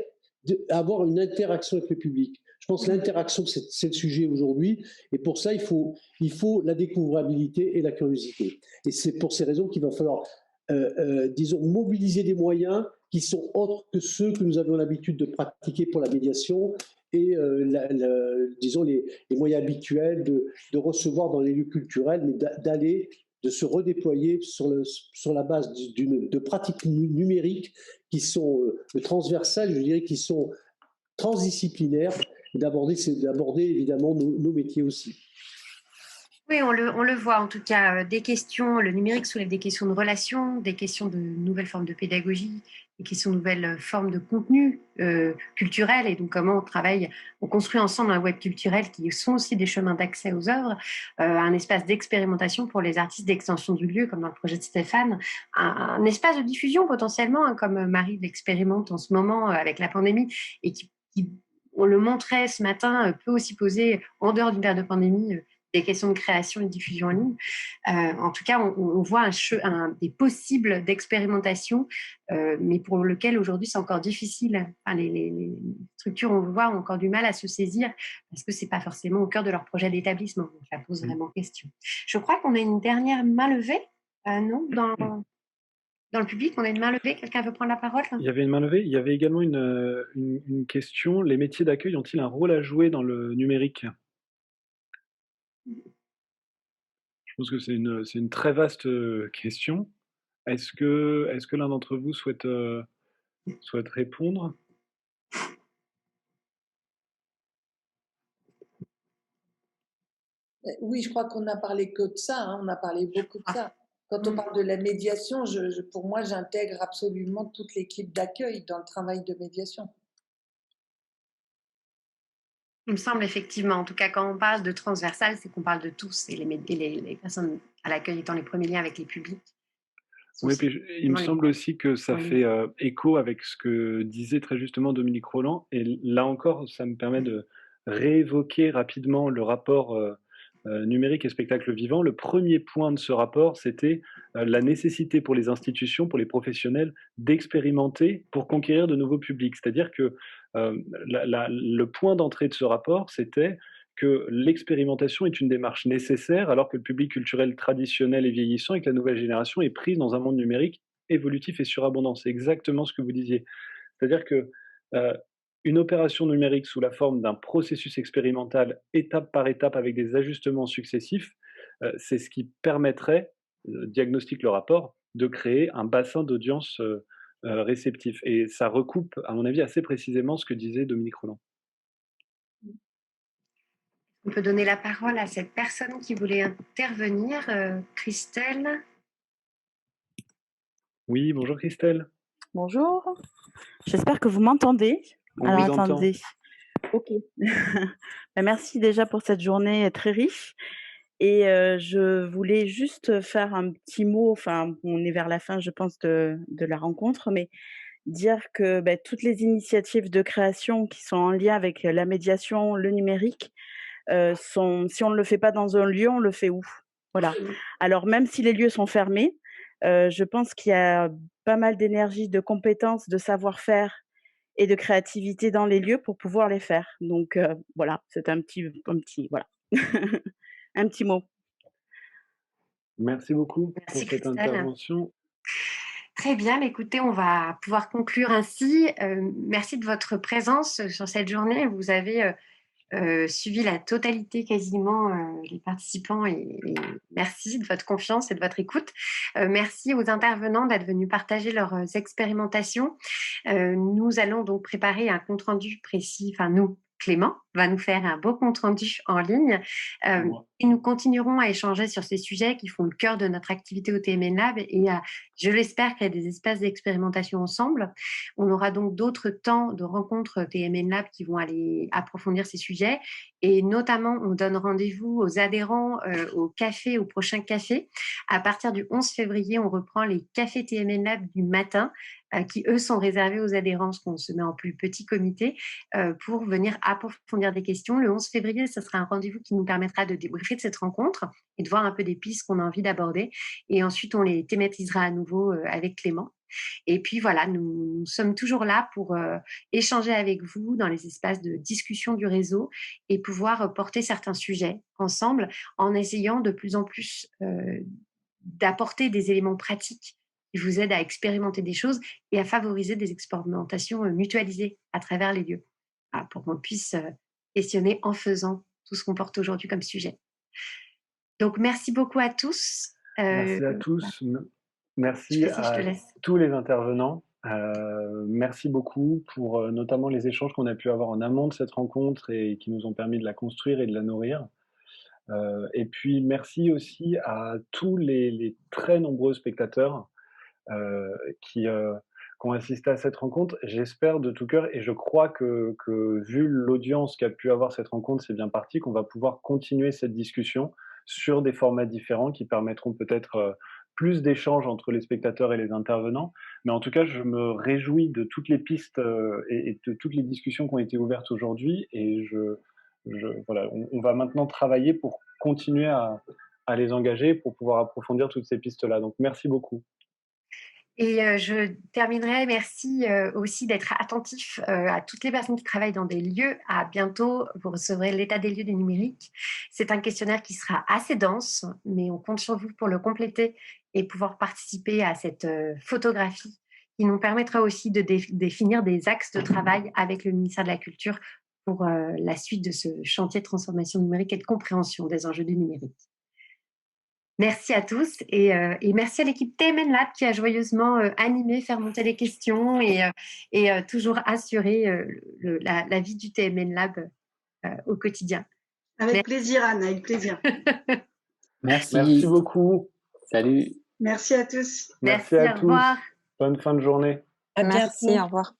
avoir une interaction avec le public. Je pense que l'interaction, c'est le sujet aujourd'hui. Et pour ça, il faut la découvrabilité et la curiosité. Et c'est pour ces raisons qu'il va falloir, disons, mobiliser des moyens qui sont autres que ceux que nous avions l'habitude de pratiquer pour la médiation et, disons, les moyens habituels de recevoir dans les lieux culturels, mais d'aller, de se redéployer sur la base de pratiques numériques qui sont transversales, je dirais, qui sont transdisciplinaires, d'aborder évidemment nos métiers aussi. Oui, on le voit en tout cas, des questions, le numérique soulève des questions de relations, des questions de nouvelles formes de pédagogie, des questions de nouvelles formes de contenu culturel, et donc comment on construit ensemble un web culturel qui sont aussi des chemins d'accès aux œuvres, un espace d'expérimentation pour les artistes d'extension du lieu, comme dans le projet de Stéphane, un espace de diffusion potentiellement, hein, comme Marie l'expérimente en ce moment avec la pandémie, et qui on le montrait ce matin, peut aussi poser, en dehors d'une période de pandémie, des questions de création et de diffusion en ligne. En tout cas, on voit des possibles d'expérimentation, mais pour lequel aujourd'hui c'est encore difficile. Enfin, les structures, on le voit, ont encore du mal à se saisir parce que c'est pas forcément au cœur de leur projet d'établissement. Donc, ça pose vraiment question. Je crois qu'on a une dernière main levée, non, dans le public, on a une main levée. Quelqu'un veut prendre la parole? Il y avait une main levée. Il y avait également une question. Les métiers d'accueil ont-ils un rôle à jouer dans le numérique? Je pense que c'est une très vaste question. Est-ce que l'un d'entre vous souhaite répondre? Oui, je crois qu'on n'a parlé que de ça, hein, on a parlé beaucoup de ça. Quand on parle de la médiation, pour moi, j'intègre absolument toute l'équipe d'accueil dans le travail de médiation. Il me semble effectivement, en tout cas quand on parle de transversal, c'est qu'on parle de tous, et les personnes à l'accueil étant les premiers liens avec les publics. Oui, puis il me semble aussi que ça fait écho avec ce que disait très justement Dominique Rolland. Et là encore, ça me permet de réévoquer rapidement le rapport numérique et spectacle vivant. Le premier point de ce rapport, c'était la nécessité pour les institutions, pour les professionnels, d'expérimenter pour conquérir de nouveaux publics. C'est-à-dire que le point d'entrée de ce rapport, c'était que l'expérimentation est une démarche nécessaire alors que le public culturel traditionnel est vieillissant et que la nouvelle génération est prise dans un monde numérique évolutif et surabondant. C'est exactement ce que vous disiez. C'est-à-dire que une opération numérique sous la forme d'un processus expérimental étape par étape avec des ajustements successifs, c'est ce qui permettrait, diagnostique le rapport, de créer un bassin d'audience réceptif. Et ça recoupe, à mon avis, assez précisément ce que disait Dominique Rolland. On peut donner la parole à cette personne qui voulait intervenir, Christelle. Oui, bonjour Christelle. Bonjour, j'espère que vous m'entendez. On vous entend. Ok. Merci déjà pour cette journée très riche. Et je voulais juste faire un petit mot, enfin on est vers la fin je pense de la rencontre, mais dire que toutes les initiatives de création qui sont en lien avec la médiation, le numérique, si on ne le fait pas dans un lieu, on le fait où? Voilà. Alors même si les lieux sont fermés, je pense qu'il y a pas mal d'énergie, de compétences, de savoir-faire et de créativité dans les lieux pour pouvoir les faire. Donc voilà, c'est un petit voilà. Un petit mot. Merci beaucoup pour cette Christelle. intervention. Très bien, écoutez, on va pouvoir conclure ainsi. Merci de votre présence sur cette journée. Vous avez suivi la totalité quasiment les participants et merci de votre confiance et de votre écoute. Merci aux intervenants d'être venus partager leurs expérimentations. Nous allons donc préparer un compte-rendu précis, enfin nous, Clément va nous faire un beau compte-rendu en ligne et nous continuerons à échanger sur ces sujets qui font le cœur de notre activité au TMN Lab et je l'espère créer des espaces d'expérimentation ensemble. On aura donc d'autres temps de rencontres TMN Lab qui vont aller approfondir ces sujets et notamment on donne rendez-vous aux adhérents au café, au prochain café. À partir du 11 février, on reprend les cafés TMN Lab du matin qui, eux, sont réservés aux adhérents, parce qu'on se met en plus petit comité, pour venir approfondir des questions. Le 11 février, ce sera un rendez-vous qui nous permettra de débriefer de cette rencontre et de voir un peu des pistes qu'on a envie d'aborder. Et ensuite, on les thématisera à nouveau avec Clément. Et puis voilà, nous sommes toujours là pour échanger avec vous dans les espaces de discussion du réseau et pouvoir porter certains sujets ensemble en essayant de plus en plus d'apporter des éléments pratiques qui vous aident à expérimenter des choses et à favoriser des expérimentations mutualisées à travers les lieux, pour qu'on puisse questionner en faisant tout ce qu'on porte aujourd'hui comme sujet. Donc, merci beaucoup à tous. Merci à tous. Merci à tous les intervenants. Merci beaucoup pour notamment les échanges qu'on a pu avoir en amont de cette rencontre et qui nous ont permis de la construire et de la nourrir. Et puis merci aussi à tous les très nombreux spectateurs qui ont assisté à cette rencontre. J'espère de tout cœur et je crois que vu l'audience qu'a pu avoir cette rencontre, c'est bien parti, qu'on va pouvoir continuer cette discussion sur des formats différents qui permettront peut-être plus d'échanges entre les spectateurs et les intervenants. Mais en tout cas, je me réjouis de toutes les pistes et de toutes les discussions qui ont été ouvertes aujourd'hui. Et voilà, on va maintenant travailler pour continuer à les engager, pour pouvoir approfondir toutes ces pistes-là. Donc, merci beaucoup. Et je terminerai, merci aussi d'être attentif à toutes les personnes qui travaillent dans des lieux. À bientôt, vous recevrez l'état des lieux du numérique. C'est un questionnaire qui sera assez dense, mais on compte sur vous pour le compléter et pouvoir participer à cette photographie qui nous permettra aussi de définir des axes de travail avec le ministère de la Culture pour la suite de ce chantier de transformation numérique et de compréhension des enjeux du numérique. Merci à tous et merci à l'équipe TMN Lab qui a joyeusement animé, fait remonter les questions et toujours assuré la vie du TMN Lab au quotidien. Avec plaisir, Anne, avec plaisir. Merci. Merci beaucoup. Salut. Merci à tous. Merci à tous. Au revoir. Bonne fin de journée. Merci, au revoir.